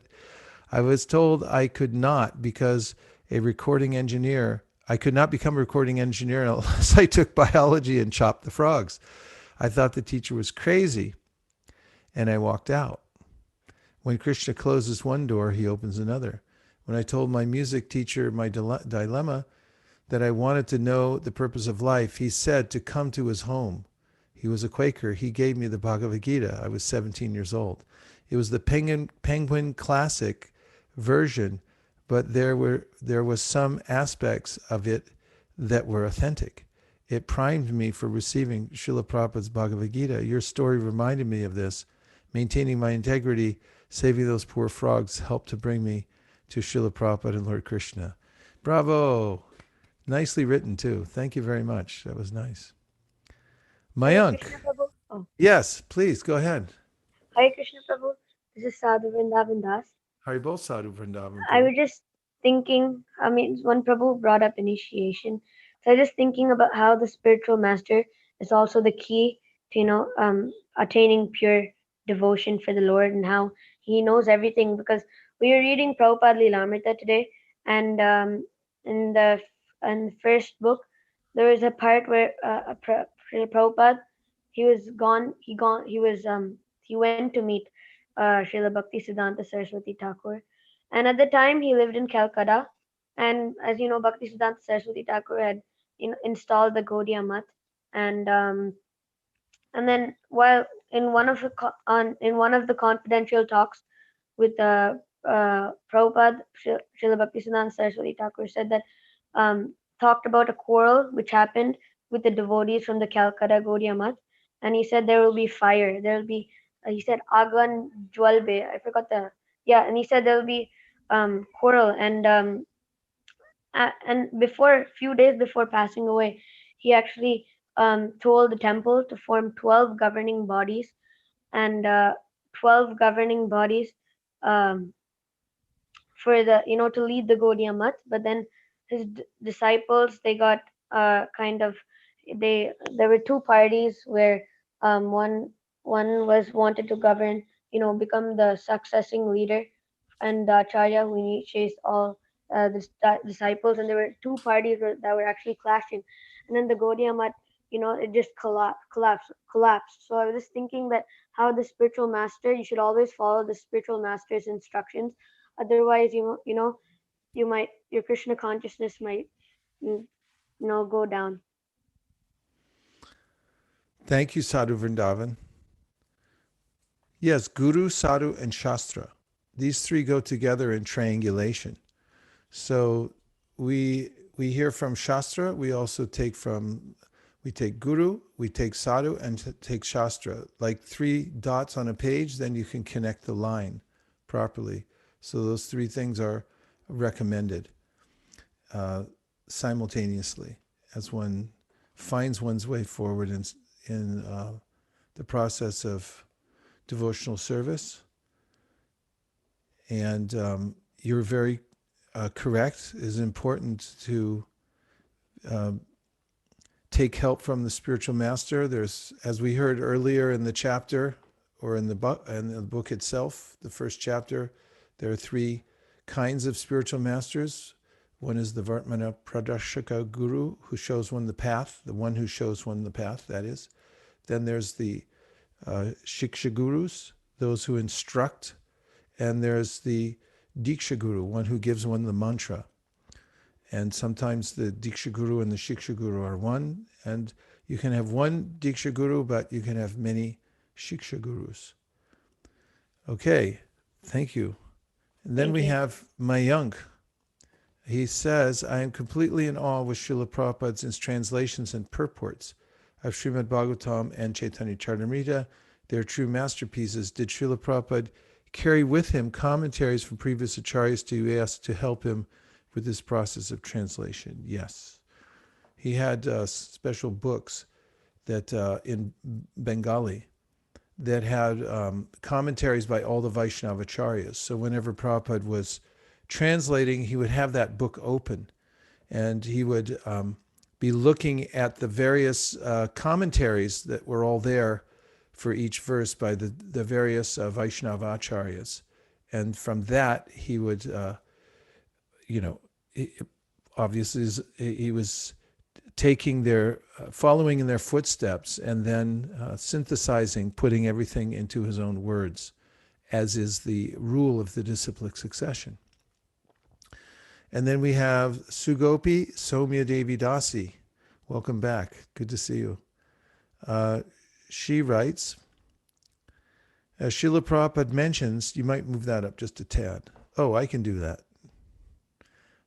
A: I was told I could not, because a recording engineer, I could not become a recording engineer unless I took biology and chopped the frogs. I thought the teacher was crazy, and I walked out. When Krishna closes one door, he opens another. When I told my music teacher my dilemma, that I wanted to know the purpose of life, he said to come to his home. He was a Quaker. He gave me the Bhagavad Gita. I was 17 years old. It was the Penguin Classic version, but there was some aspects of it that were authentic. It primed me for receiving Srila Prabhupada's Bhagavad Gita. Your story reminded me of this. Maintaining my integrity, saving those poor frogs, helped to bring me to Srila Prabhupada and Lord Krishna. Bravo! Nicely written too. Thank you very much. That was nice. Mayank.
F: Krishna Prabhu. Oh,
A: Yes, please go ahead.
F: Hare Krishna Prabhu. This is Sadhu Vrindavan Das.
A: Haribol Sadhu Vrindavan.
F: I was just thinking, when Prabhu brought up initiation, so I was just thinking about how the spiritual master is also the key to, attaining pure devotion for the Lord, and how he knows everything, because we were reading Prabhupada Ādi-līlā Today, and in the first book, there was a part where Prabhupada, he went to meet Srila Bhaktisiddhanta Saraswati Thakur, and at the time he lived in Calcutta, and as you know, Bhaktisiddhanta Saraswati Thakur had installed the Gaudiya Math, and then while in one of the confidential talks with Prabhupada, Srila Bhaktisiddhanta Saraswati Thakur said that talked about a quarrel which happened with the devotees from the Calcutta Gaudiya Math, and he said there will be fire. There will be, he said Agan Jwalbe. I forgot and he said there will be quarrel, and few days before passing away, he actually told the temple to form 12 governing bodies, and 12 governing bodies for the to lead the Gaudiya Math. But then his disciples, they got there were 2 parties where one was wanted to govern, become the successing leader, and the Acharya who initiates all the disciples, and there were 2 parties that were actually clashing, and then the Gaudiya Math, it just collapsed. So I was just thinking that how the spiritual master, you should always follow the spiritual master's instructions. Otherwise, your Krishna consciousness might, go down.
A: Thank you, Sadhu Vrindavan. Yes, Guru, Sadhu, and Shastra. these three go together in triangulation. So we hear from Shastra, we also take Guru, we take Sadhu, and take Shastra. Like 3 dots on a page, then you can connect the line properly. So those 3 things are recommended simultaneously as one finds one's way forward in the process of devotional service. And you're very correct. It is important to take help from the spiritual master. There's, as we heard earlier in the chapter, or in the book itself, the first chapter, there are 3 kinds of spiritual masters. One is the Vartmana Pradashaka Guru, who shows one the path, the one who shows one the path, that is. Then there's the Shiksha Gurus, those who instruct. And there's the Diksha Guru, one who gives one the mantra. And sometimes the Diksha Guru and the Shiksha Guru are one. And you can have one Diksha Guru, but you can have many Shiksha Gurus. Okay, thank you. And then we have Mayank. He says, I am completely in awe with Srila Prabhupada's translations and purports of Srimad Bhagavatam and Caitanya-caritāmṛta. They are true masterpieces. Did Srila Prabhupada carry with him commentaries from previous acharyas to ask to help him with this process of translation? Yes. He had special books that in Bengali that had commentaries by all the Vaishnava acharyas. So whenever Prabhupada was translating, he would have that book open, and he would be looking at the various commentaries that were all there for each verse by the various Vaishnava acharyas. And from that, he would, obviously he was taking their, following in their footsteps, and then synthesizing, putting everything into his own words, as is the rule of the disciplic succession. And then we have Sugopi Somya Devi Dasi. Welcome back. Good to see you. She writes, as Srila Prabhupada mentions, you might move that up just a tad. Oh, I can do that.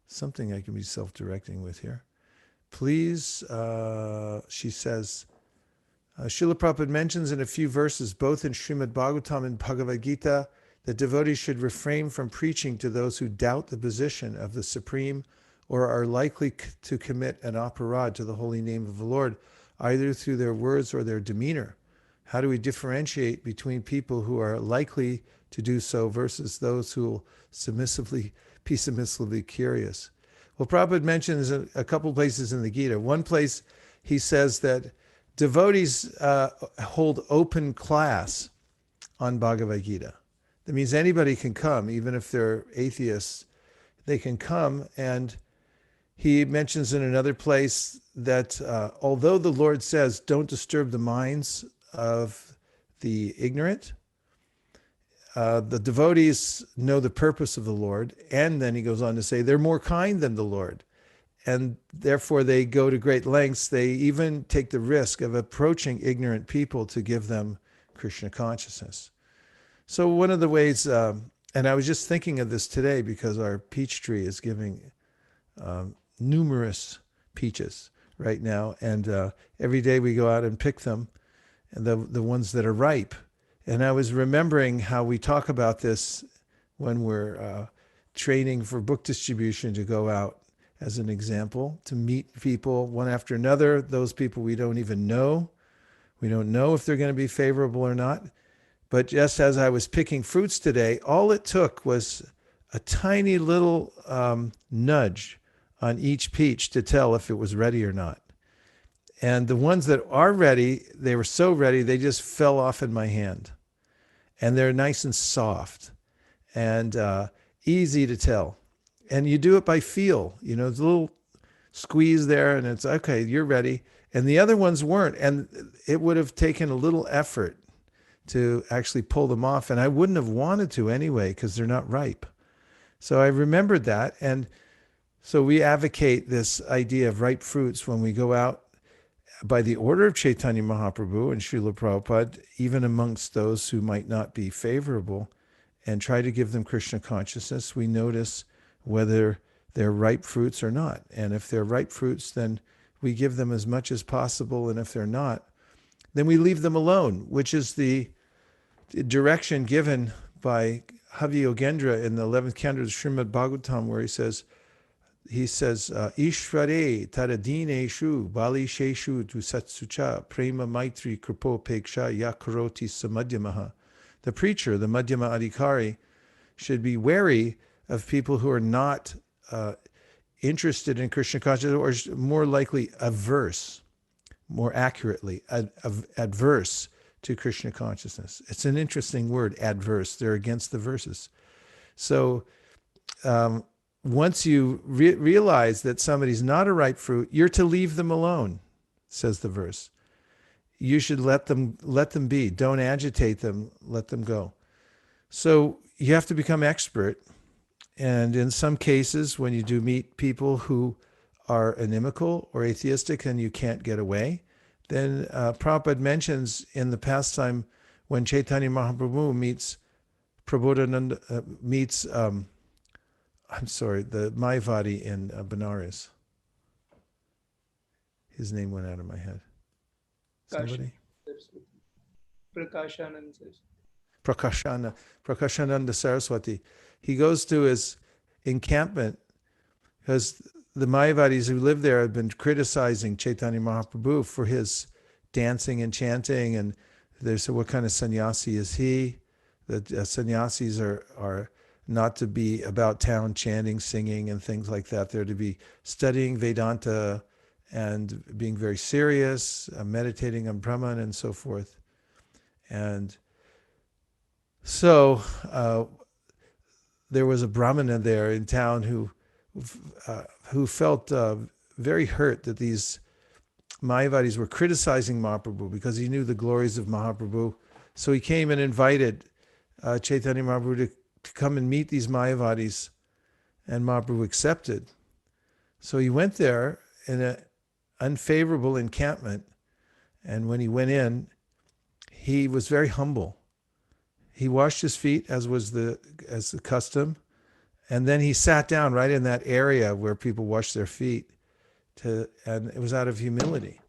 A: Something I can be self-directing with here. Please, she says, Srila Prabhupada mentions in a few verses, both in Srimad Bhagavatam and Bhagavad Gita, that devotees should refrain from preaching to those who doubt the position of the Supreme or are likely to commit an aparad to the holy name of the Lord, either through their words or their demeanor. How do we differentiate between people who are likely to do so versus those who will be submissively curious? Well, Prabhupada mentions a couple places in the Gita. One place he says that devotees hold open class on Bhagavad Gita. That means anybody can come, even if they're atheists, they can come. And he mentions in another place that although the Lord says, don't disturb the minds of the ignorant, the devotees know the purpose of the Lord. And then he goes on to say, they're more kind than the Lord. And therefore they go to great lengths. They even take the risk of approaching ignorant people to give them Krishna consciousness. So one of the ways, and I was just thinking of this today because our peach tree is giving numerous peaches right now. And every day we go out and pick them, and the ones that are ripe. And I was remembering how we talk about this when we're training for book distribution, to go out as an example, to meet people one after another, those people we don't even know. We don't know if they're going to be favorable or not. But just as I was picking fruits today, all it took was a tiny little nudge on each peach to tell if it was ready or not. And the ones that are ready, they were so ready, they just fell off in my hand. And they're nice and soft and easy to tell. And you do it by feel. There's a little squeeze there, and it's, okay, you're ready. And the other ones weren't. And it would have taken a little effort to actually pull them off. And I wouldn't have wanted to anyway, because they're not ripe. So I remembered that. And so we advocate this idea of ripe fruits when we go out by the order of Chaitanya Mahaprabhu and Srila Prabhupada, even amongst those who might not be favorable. and try to give them Krishna consciousness, we notice whether they're ripe fruits or not. And if they're ripe fruits, then we give them as much as possible. And if they're not, then we leave them alone, which is the direction given by Havi Yogendra in the 11th canto of Srimad Bhagavatam, where he says, Ishvare taradineshu bali sheshu tu satsucha prema maitri kripo peksha yakaroti samadhyamaha. The preacher, the Madhyama Adhikari, should be wary of people who are not interested in Krishna consciousness, or more likely averse, more accurately, adverse to Krishna consciousness. It's an interesting word, adverse. They're against the verses. So once you realize that somebody's not a ripe fruit, you're to leave them alone, says the verse. You should let them be. Don't agitate them. Let them go. So you have to become expert. And in some cases, when you do meet people who are inimical or atheistic and you can't get away, then Prabhupada mentions in the pastime when Chaitanya Mahaprabhu meets Prabodhananda, the Mayavadi in Benares. His name went out of my head. Somebody? Prakashananda Saraswati. He goes to his encampment because the Mayavadis who live there have been criticizing Chaitanya Mahaprabhu for his dancing and chanting, and they said, what kind of sannyasi is he? That sannyasis are not to be about town chanting, singing, and things like that. They're to be studying Vedanta and being very serious, meditating on Brahman and so forth. And so there was a Brahmana there in town who felt very hurt that these Mayavadis were criticizing Mahaprabhu because he knew the glories of Mahaprabhu. So he came and invited Chaitanya Mahaprabhu to come and meet these Mayavadis, and Mahaprabhu accepted. So he went there in an unfavorable encampment, and when he went in, he was very humble. He washed his feet as the custom, and then he sat down right in that area where people wash their feet, and it was out of humility.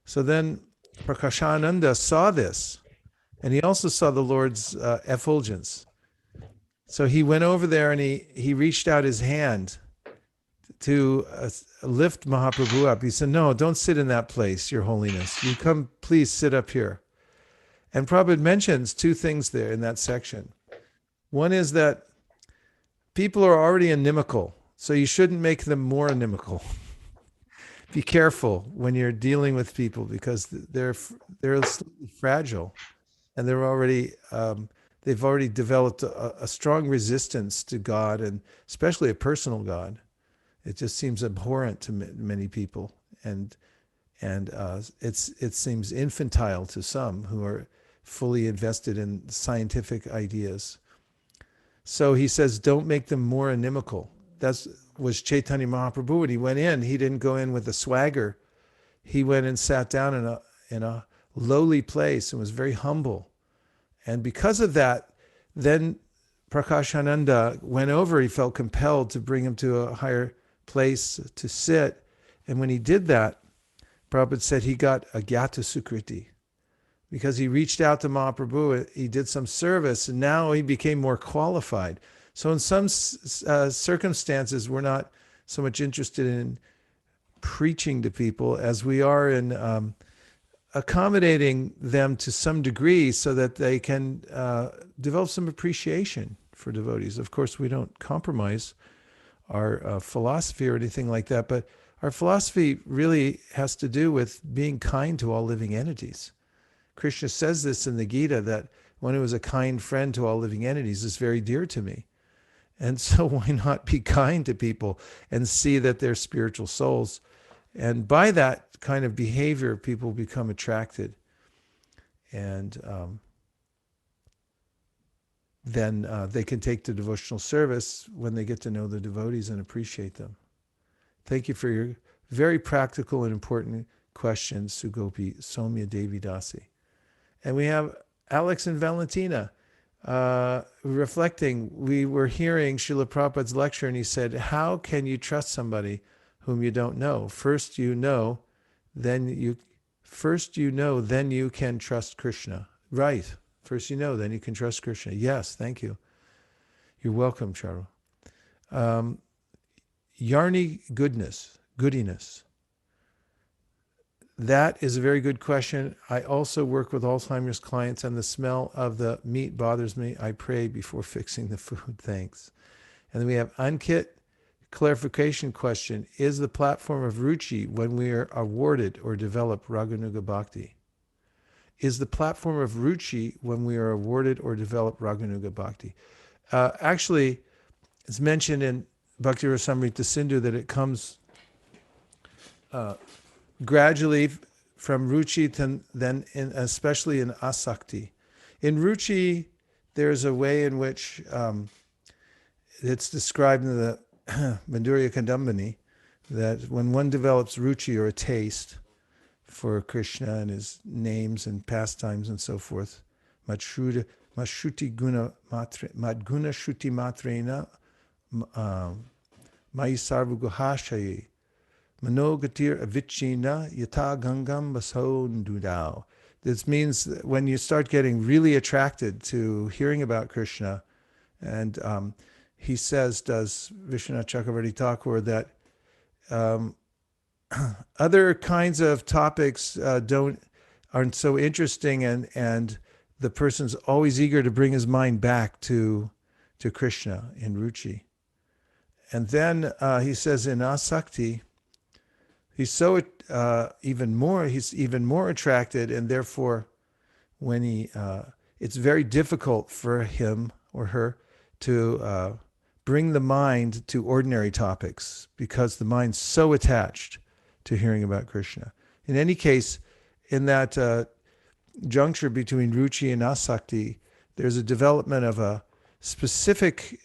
A: So then Prakashananda saw this, and he also saw the Lord's effulgence. So he went over there and he reached out his hand to lift Mahaprabhu up. He said, no, don't sit in that place, Your Holiness. You come, please sit up here. And Prabhupada mentions two things there in that section. One is that people are already inimical, so you shouldn't make them more inimical. Be careful when you're dealing with people because they're fragile, and they've already developed a strong resistance to God, and especially a personal God. It just seems abhorrent to many people, and it seems infantile to some who are fully invested in scientific ideas. So he says, don't make them more inimical. That was Chaitanya Mahaprabhu. When he went in, he didn't go in with a swagger. He went and sat down in a lowly place and was very humble. And because of that, then Prakashananda went over. He felt compelled to bring him to a higher place to sit. And when he did that, Prabhupada said he got a Gyata Sukriti. Because he reached out to Mahaprabhu, he did some service, and now he became more qualified. So in some circumstances, we're not so much interested in preaching to people as we are in accommodating them to some degree so that they can develop some appreciation for devotees. Of course, we don't compromise our philosophy or anything like that, but our philosophy really has to do with being kind to all living entities. Krishna says this in the Gita, that one who is a kind friend to all living entities is very dear to me. And so why not be kind to people and see that they're spiritual souls? And by that kind of behavior, people become attracted. And then they can take to devotional service when they get to know the devotees and appreciate them. Thank you for your very practical and important questions, Sugopi Somya Devi Dasi. And we have Alex and Valentina. reflecting, we were hearing Srila Prabhupada's lecture, and he said, how can you trust somebody whom you don't know? First you know, then you can trust Krishna. Right. First you know, then you can trust Krishna. Yes, thank you. You're welcome, Charu. Yarni goodiness. That is a very good question. I also work with Alzheimer's clients, and the smell of the meat bothers me. I pray before fixing the food. Thanks. And then we have Ankit, clarification question. Is the platform of Ruchi when we are awarded or develop Raganuga Bhakti? Is the platform of Ruchi when we are awarded or develop Raganuga Bhakti? Actually, it's mentioned in Bhakti Rasamrita Sindhu that it comes gradually from Ruchi to then, especially in Asakti. In Ruchi, there's a way in which it's described in the Madhurya Kadambini that when one develops Ruchi, or a taste for Krishna and his names and pastimes and so forth, Mashruti Guna Madguna Shruti Matrena Mai Sarva Guhashayi Manogatir Avichina Yata Gangam Basondudao. This means that when you start getting really attracted to hearing about Krishna, and he says, does Vishwanath Chakravarti Thakur, that other kinds of topics aren't so interesting, and the person's always eager to bring his mind back to Krishna in Ruchi. And then he says in Asakti, he's so even more attracted, and therefore when it's very difficult for him or her to bring the mind to ordinary topics, because the mind's so attached to hearing about Krishna. In any case, in that juncture between Ruchi and Asakti, there's a development of a specific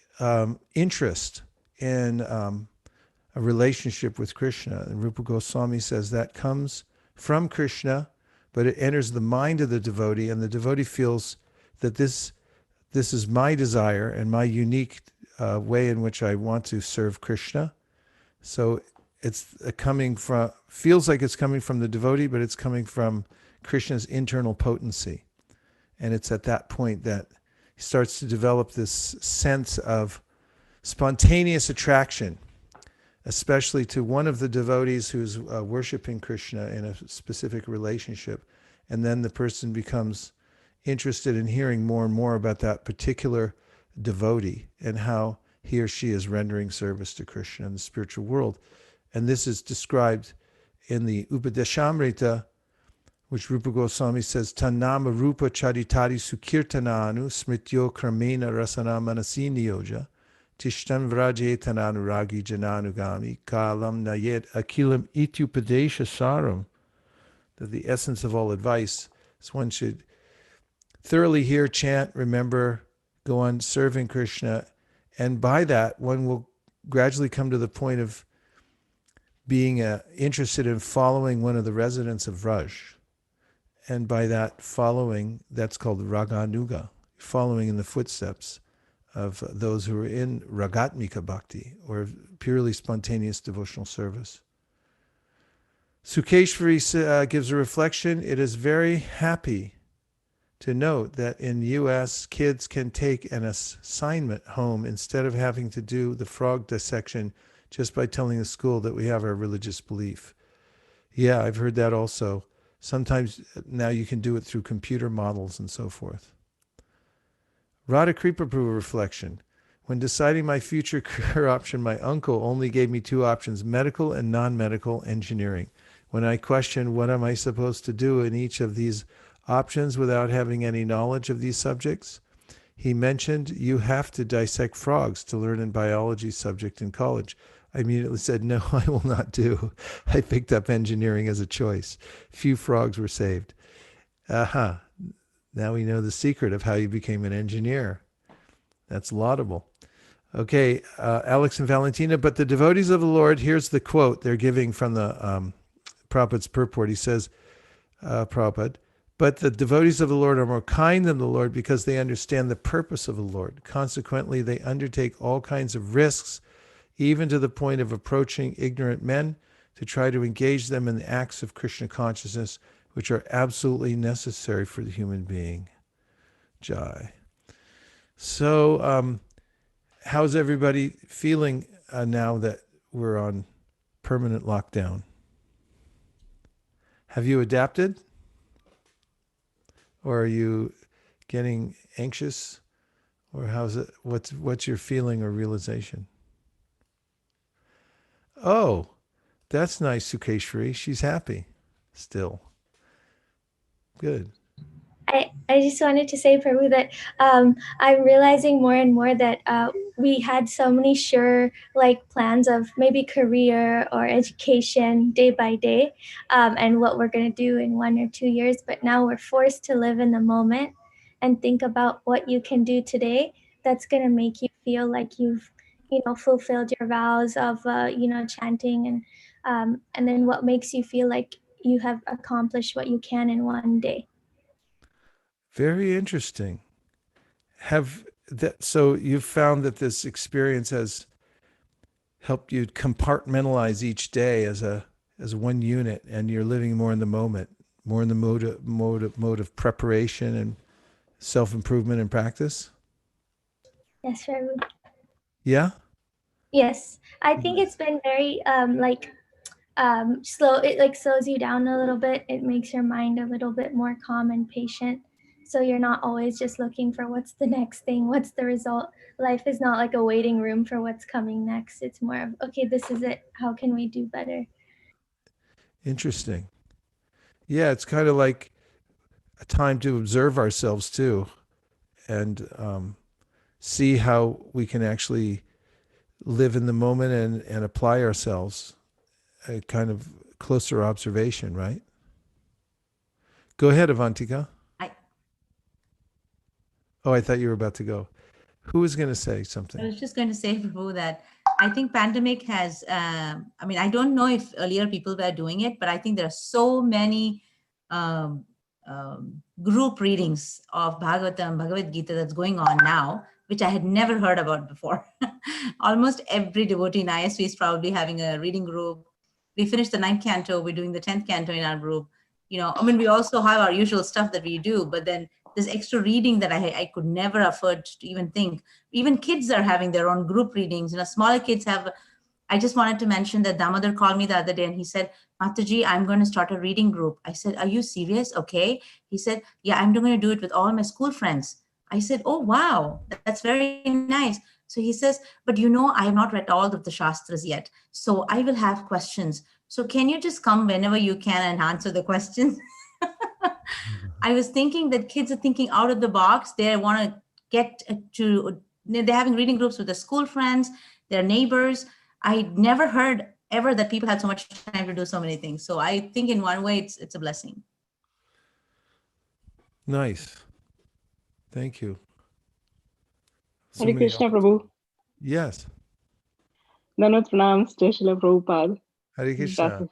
A: interest in a relationship with Krishna. And Rupa Goswami says that comes from Krishna, but it enters the mind of the devotee, and the devotee feels that this is my desire and my unique way in which I want to serve Krishna. So it's feels like it's coming from the devotee, but it's coming from Krishna's internal potency. And it's at that point that he starts to develop this sense of spontaneous attraction, especially to one of the devotees who's worshiping Krishna in a specific relationship. And then the person becomes interested in hearing more and more about that particular devotee and how he or she is rendering service to Krishna in the spiritual world. And this is described in the Upadeshamrita, which Rupa Goswami says, Tanama Rupa Charitari Sukirtananu Smrityo Kramena Rasana Manasi Niyoja Tishtan Vrajetananuragi Jananugami Kalam Nayet Akilam Ityupadesha Saram. That the essence of all advice is one should thoroughly hear, chant, remember, go on serving Krishna, and by that one will gradually come to the point of being interested in following one of the residents of Vraj. And by that following, that's called Raganuga, following in the footsteps of those who are in Ragatmika Bhakti, or purely spontaneous devotional service. Sukeshvari gives a reflection. It is very happy to note that in the U.S., kids can take an assignment home instead of having to do the frog dissection just by telling the school that we have our religious belief. Yeah, I've heard that also. Sometimes now you can do it through computer models and so forth. Radha Kripaprabhu reflection. When deciding my future career option, my uncle only gave me two options, medical and non-medical engineering. When I questioned what am I supposed to do in each of these options without having any knowledge of these subjects, he mentioned you have to dissect frogs to learn a biology subject in college. I immediately said, no, I will not do. I picked up engineering as a choice. Few frogs were saved. Aha. Now we know the secret of how you became an engineer. That's laudable. Okay, Alex and Valentina, but the devotees of the Lord, here's the quote they're giving from the Prabhupada's purport. He says, Prabhupada, But the devotees of the Lord are more kind than the Lord because they understand the purpose of the Lord. Consequently, they undertake all kinds of risks, even to the point of approaching ignorant men to try to engage them in the acts of Krishna consciousness, which are absolutely necessary for the human being. Jai. So, how's everybody feeling now that we're on permanent lockdown? Have you adapted? Or are you getting anxious? Or how's it? What's your feeling or realization? Oh, that's nice, Sukeshri. She's happy still. Good.
B: I just wanted to say, Prabhu, that I'm realizing more and more that we had so many sure plans of maybe career or education day by day, and what we're going to do in 1 or 2 years. But now we're forced to live in the moment and think about what you can do today. That's going to make you feel like you've fulfilled your vows of chanting, and then what makes you feel like you have accomplished what you can in 1 day.
A: Very interesting. So you've found that this experience has helped you compartmentalize each day as one unit, and you're living more in the moment, more in the mode of preparation and self-improvement and practice?
B: Yes, Prabhu.
A: Yeah?
B: Yes, I think it's been very slow. It slows you down a little bit. It makes your mind a little bit more calm and patient. So you're not always just looking for what's the next thing, what's the result. Life is not like a waiting room for what's coming next. It's more of, okay, this is it. How can we do better?
A: Interesting. Yeah, it's kind of like a time to observe ourselves too, and see how we can actually live in the moment and apply ourselves. A kind of closer observation, right? Go ahead, Avantika. Oh, I thought you were about to go. Who was going to say something?
G: I was just going to say, Prabhu, that I think pandemic has, I don't know if earlier people were doing it, but I think there are so many group readings of Bhagavatam, Bhagavad Gita that's going on now, which I had never heard about before. Almost every devotee in ISV is probably having a reading group. We finished the 9th canto, we're doing the 10th canto in our group. We also have our usual stuff that we do, but then there's extra reading that I could never afford to even think. Even kids are having their own group readings. Smaller kids have. I just wanted to mention that Damodar called me the other day and he said, Mataji, I'm going to start a reading group. I said, are you serious? Okay. He said, yeah, I'm going to do it with all my school friends. I said, oh, wow, that's very nice. So he says, but I have not read all of the Shastras yet. So I will have questions. So can you just come whenever you can and answer the questions? I was thinking that kids are thinking out of the box. They want to get to, they're having reading groups with their school friends, their neighbors. I never heard ever that people had so much time to do so many things. So I think in one way, it's a blessing.
A: Nice. Thank you.
H: Hare Krishna, Prabhu.
A: Yes.
H: Dandavat pranams, Jai Srila Prabhupada.
A: Hare Krishna.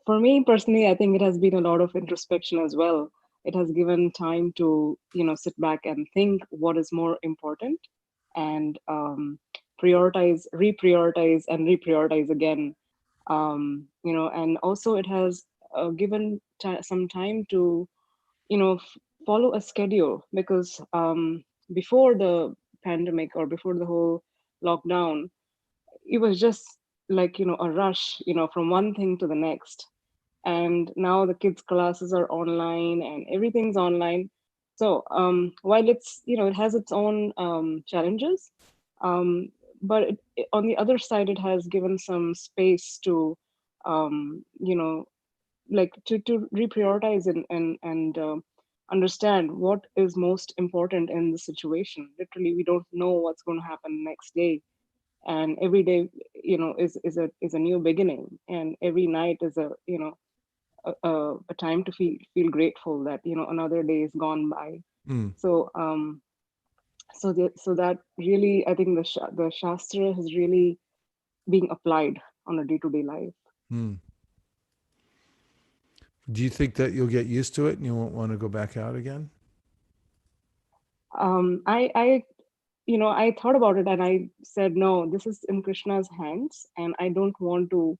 H: For me personally, I think it has been a lot of introspection as well. It has given time to, sit back and think what is more important and reprioritize and reprioritize again. And also it has given some time to, follow a schedule, because before the pandemic or before the whole lockdown, it was just like, a rush, from one thing to the next. And now the kids' classes are online and everything's online. So while it's, it has its own challenges, but on the other side, it has given some space to, to reprioritize and understand what is most important in the situation. Literally, we don't know what's going to happen next day. And every day, is a new beginning. And every night is a time to feel grateful that another day is gone by. So so that really, I think the Shastra is really being applied on a day-to-day life.
A: Do you think that you'll get used to it and you won't want to go back out again?
H: I thought about it and I said, no, this is in Krishna's hands, and I don't want to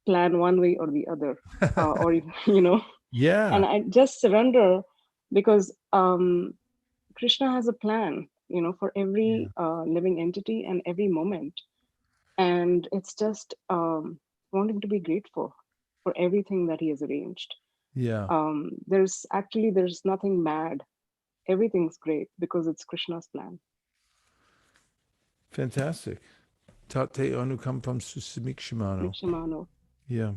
H: plan one way or the other, or
A: Yeah.
H: and I just surrender, because Krishna has a plan, for every living entity and every moment, and it's just wanting to be grateful for everything that he has arranged.
A: Yeah.
H: There's nothing mad. Everything's great because it's Krishna's plan.
A: Fantastic. Tate anukampam susamikshimano.
H: Shimano.
A: Yeah.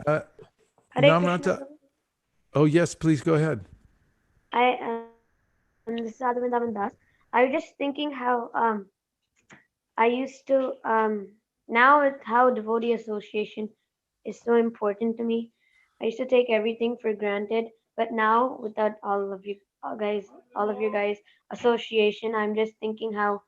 F: Hare
A: Namrata.
F: Krishna.
A: Oh, yes, please go ahead.
F: This is Ādi-līlā Das. I was just thinking how I used to now with how devotee association is so important to me. I used to take everything for granted, but now without all of you guys association, I'm just thinking how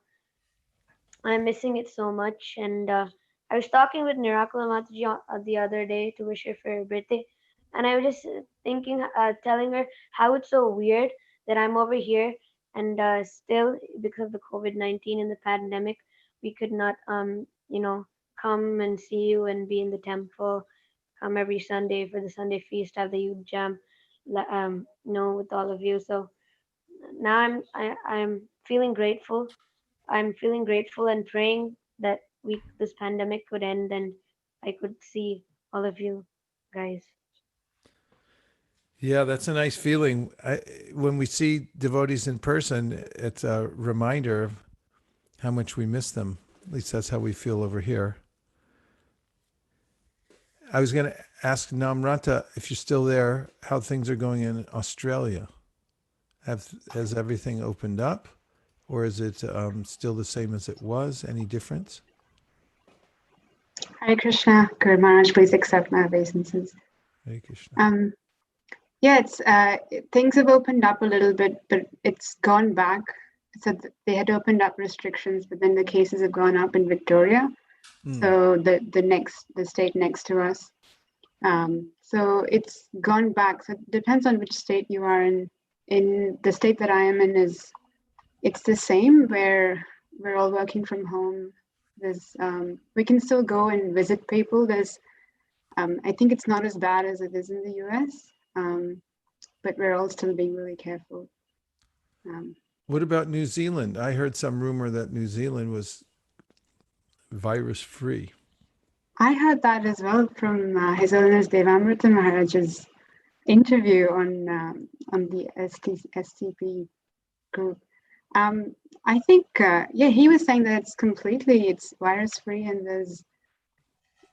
F: I'm missing it so much. And I was talking with Nirakula Mataji the other day to wish her for her birthday, and I was just thinking, telling her how it's so weird that I'm over here and still, because of the COVID-19 and the pandemic, we could not, come and see you and be in the temple, come every Sunday for the Sunday feast, have the youth jam, with all of you. So now I'm feeling grateful. I'm feeling grateful and praying that this pandemic could end and I could see all of you guys.
A: Yeah, that's a nice feeling. When we see devotees in person, it's a reminder of how much we miss them. At least that's how we feel over here. I was going to ask Namrata, if you're still there, how things are going in Australia. Has everything opened up, or is it still the same as it was? Any difference?
I: Hare Krishna. Guru Maharaj, please accept my obeisances.
A: Hare Krishna.
I: Yeah, things have opened up a little bit, but it's gone back. So they had opened up restrictions, but then the cases have gone up in Victoria. So the state next to us. So it's gone back. So it depends on which state you are in. In the state that I am in, it's the same, where we're all working from home. There's we can still go and visit people. There's I think it's not as bad as it is in the US, but we're all still being really careful.
A: What about New Zealand? I heard some rumor that New Zealand was virus free.
I: I heard that as well from His Holiness Devamrita Maharaj's interview on the STP group. I think he was saying that it's virus free and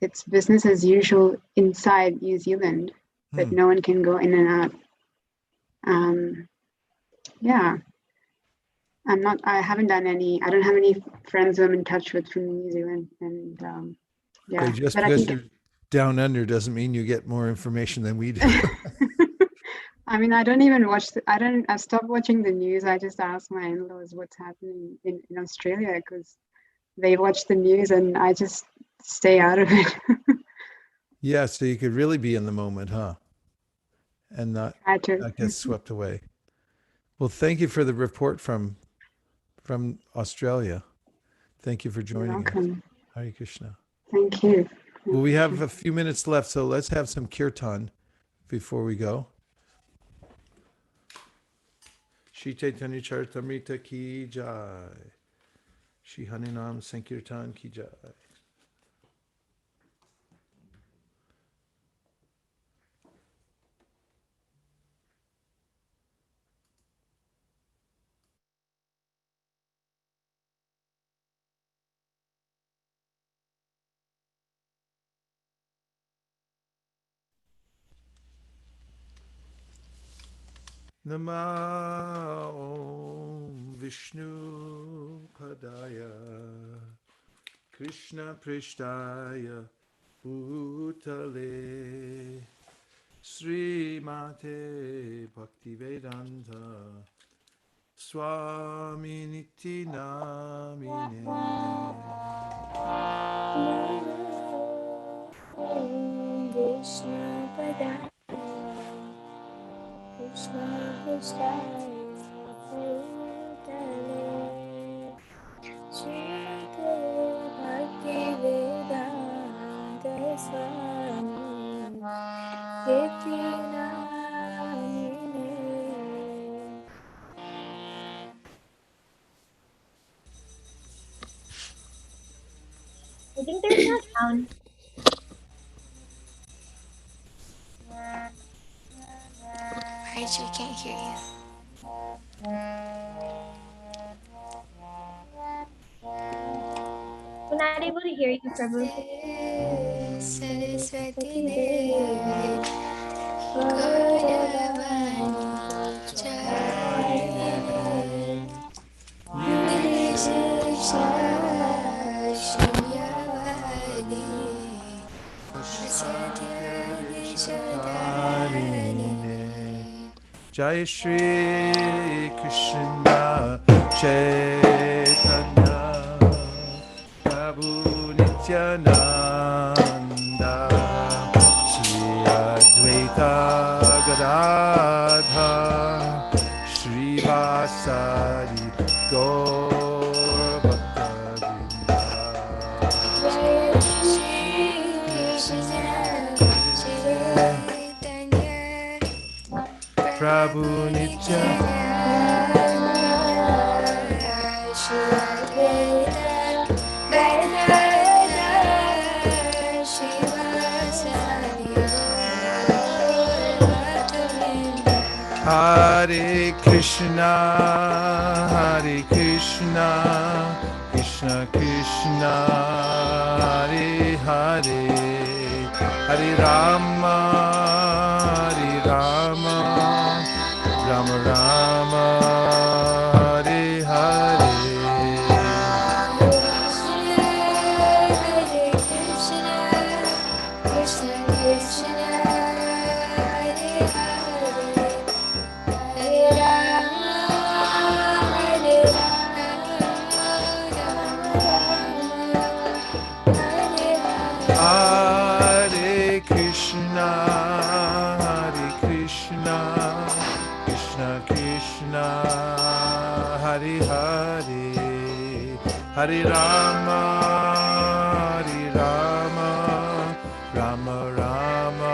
I: it's business as usual inside New Zealand, but no one can go in and out. I haven't done any. I don't have any friends who I'm in touch with from New Zealand, and
A: Okay, just because you're down under doesn't mean you get more information than we do.
I: I mean, I don't even watch. I've stopped watching the news. I just ask my in-laws what's happening in Australia, because they watch the news and I just stay out of it.
A: Yeah, so you could really be in the moment, huh? And not get swept away. Well, thank you for the report from Australia. Thank you for joining us. Hare Krishna.
I: Thank you.
A: Well, we have a few minutes left, so let's have some kirtan before we go. Śrī Caitanya-caritāmṛta ki jai. Shri Harinam Sankirtan ki jai. Nama Om Vishnu Padaya Krishna Prishtaya Bhutale Sri Mate Bhaktivedanta Swami Niti Namine
B: I think there's no sound.
J: Rach, we can't hear you.
B: We're not able to hear you, Prabhu.
A: Jai Shri Krishna Chaitanya Prabhu Nityananda Shri Advaita Gadadhar Shri Vasari Gaur Bhaktavrinda Prabhu Hare Krishna, Krishna Krishna, Hare Hare, Hare Rama, Rama Rama, Hare Hare. Hare Krishna, Krishna Krishna, Hare Hare, Hare Rama, Rama Rama,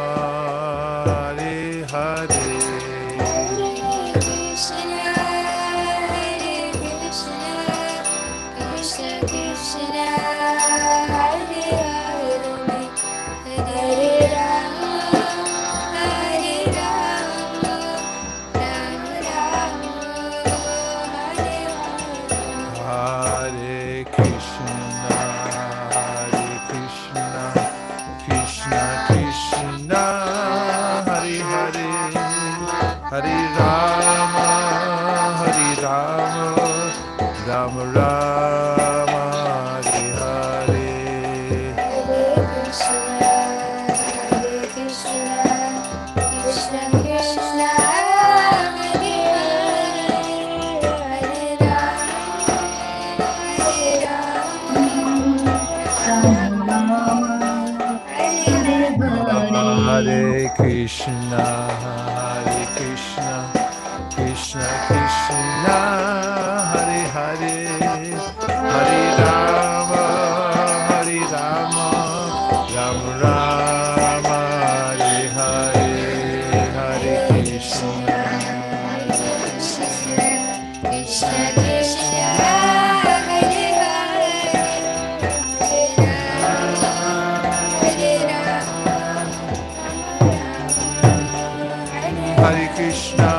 A: Hare Hare. Hare Rama, Rama Rama, Hare Hare. Hare Krishna, Krishna Krishna, Hare Hare, Hare Rama, Rama Rama, Hare Hare, Hare Krishna.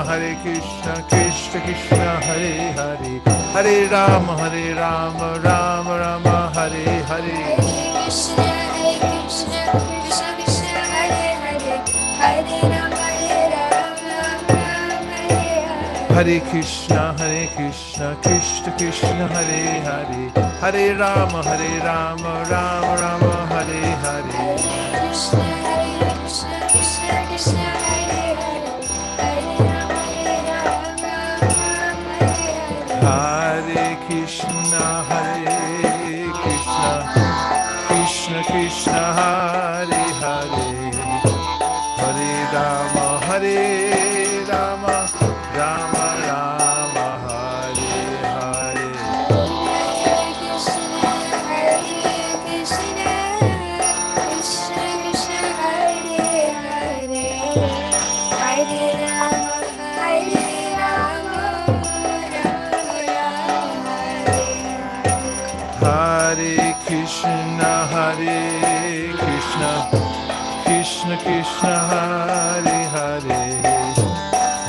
A: Hare Krishna, Krishna Krishna, Hare Hare, Hare Rama, Rama Rama, Hare Hare. Hare Krishna, Krishna Krishna, Hare Hare, Hare Rama, Rama Rama, Hare Hare. Hare Krishna, Krishna Krishna, Hare Hare, Krishna, Hare Krishna, Krishna Krishna, Hare Hare,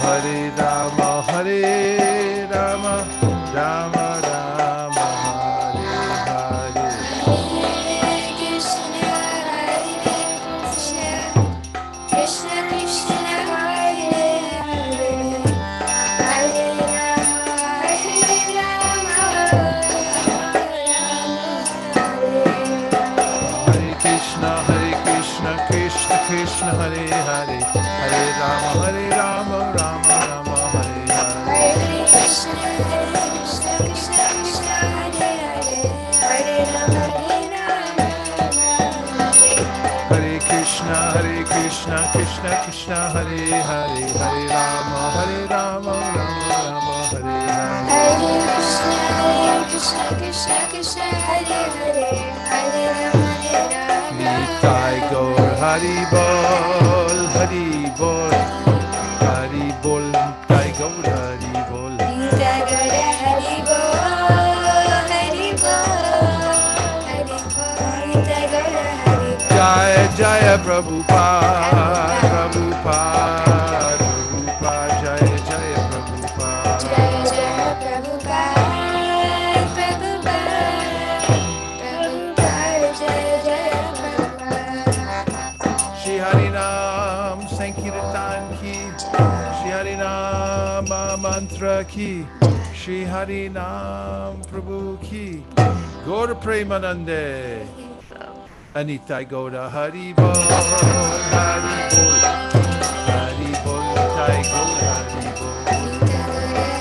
A: Hare Rama, Hare Rama, Rama Rama, Hare Hare.
J: Krishna Krishna, Hare Hare, Hare Rama, Hare Rama,
A: Hare Krishna, Krishna Krishna, Hare Hare, Hare Rama, Rama Rama, Hare Hare.
J: Hare Krishna, Krishna Krishna, Hare Hare, Hare Rama,
A: Hare Krishna, Krishna Krishna, Hare Hare, Hare Rama, Rama Rama, Hare Hare.
J: Hare Krishna, Krishna Krishna, Hare Hare, Hare Rama,
A: Nitai Gaur Hari Bol, Hari Bol, Hari Bol, Nitai Gaur Hari Bol.
J: Nitai Gaur Hari Bol, Hari Bol, Hari Bol, Nitai Gaur Hari Bol.
A: Jaya Jaya Prabhupada, Prabhupada, Prabhupada, Jaya Jaya Prabhupada.
J: Jaya Jaya Prabhupada, Prabhupada, Prabhupada, Jaya Jaya Prabhupada.
A: Shri Harinam Sankirtan ki, Shri Harinam Mantra ki, Shri Harinam Prabhu ki, Gaur Premanande. Anitai Gaura Hari Bol, Hari Bol, Hari Bol, Nitai Gaur Hari Bol.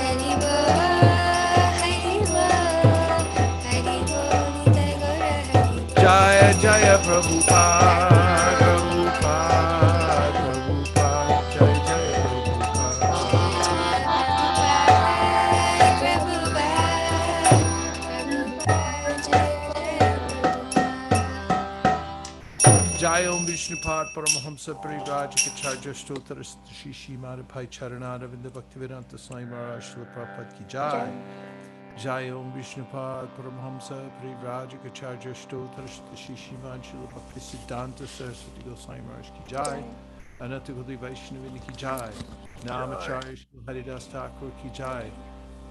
J: Hari Bol, Hari Bol, Hari Bol, Nitai Gaur Hari Bol.
A: Jaya Jaya Prabhupada, Prabhupada, Prabhupada, Jaya Jaya Prabhupada. Jai Om Vishnupad Paramahamsa Parivrajikacharya Stotra Shishi Madhapai Charanada Vinda Bhaktivedanta Swami Maharaj Srila Prabhupada Ki Jai. Jai Om Vishnupad Paramahamsa Parivrajikacharya Stotra Shishi Madhapai Srila Bhaktisiddhanta Saraswati Goswami Maharaj Ki Jai. Anantagudi Vaishnavini Ki Jai. Namacharya Srila Haridas Thakur Ki Jai.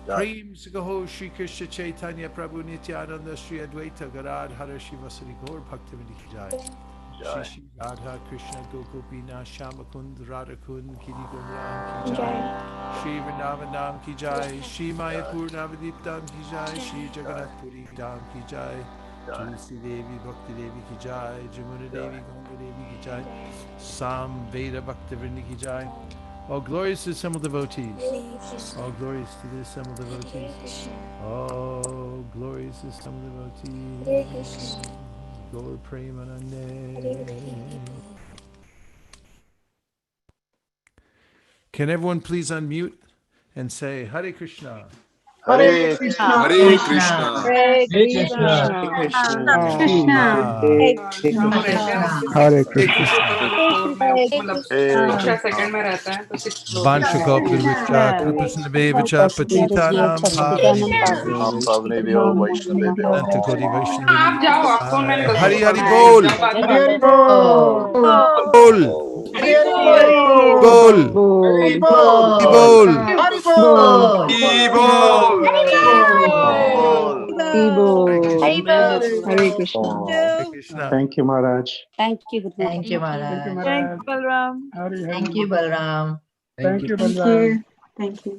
A: Prem Sagaho Śrī Krishna Caitanya Prabhu Nityananda Śrī Advaita Gadadhara Shivasari Gaur Bhaktivinoda Ki Jai. Shri Shri Radha Krishna Gokopina Shamakund Radhakund Kiri Gomram Ki Jai. Shri Vrindavan Dham Ki Jai. Shri Mayapur Navadip Dham Ki Jai. Shri Jagannath Puri Dham Ki Jai. Tulsi Devi Bhakti Devi Ki Jai. Jamuna Devi Ganga Devi Ki Jai. Sam Veda Bhaktivinoda Ki Jai. All glorious to the assembled devotees. All glorious to the assembled devotees. All glorious to the assembled devotees. Gaur Premanande. Can everyone please unmute and say Hare Krishna?
K: Hare Krishna.
L: Hare Krishna.
H: Hare
C: Krishna.
H: Krishna.
I: Krishna.
A: Hare Krishna. Vanshaka Purvicha Kripasanabhevacha Patitanam
K: Pavnebhyo Vaishnavebhyo.
A: Antakoti Vaishnavini. Hari Hari Bol.
I: Hari Bol.
A: Bol. Bol. Bol.
I: Hari Bol.
H: Hare Krishna.
A: Hare Krishna.
K: Thank you, Maharaj.
M: Thank you, Guru.
G: Thank you, Maharaj.
E: Thank you,
G: Thank you, Balram.
E: Thank you,
I: Thank you. Thank you.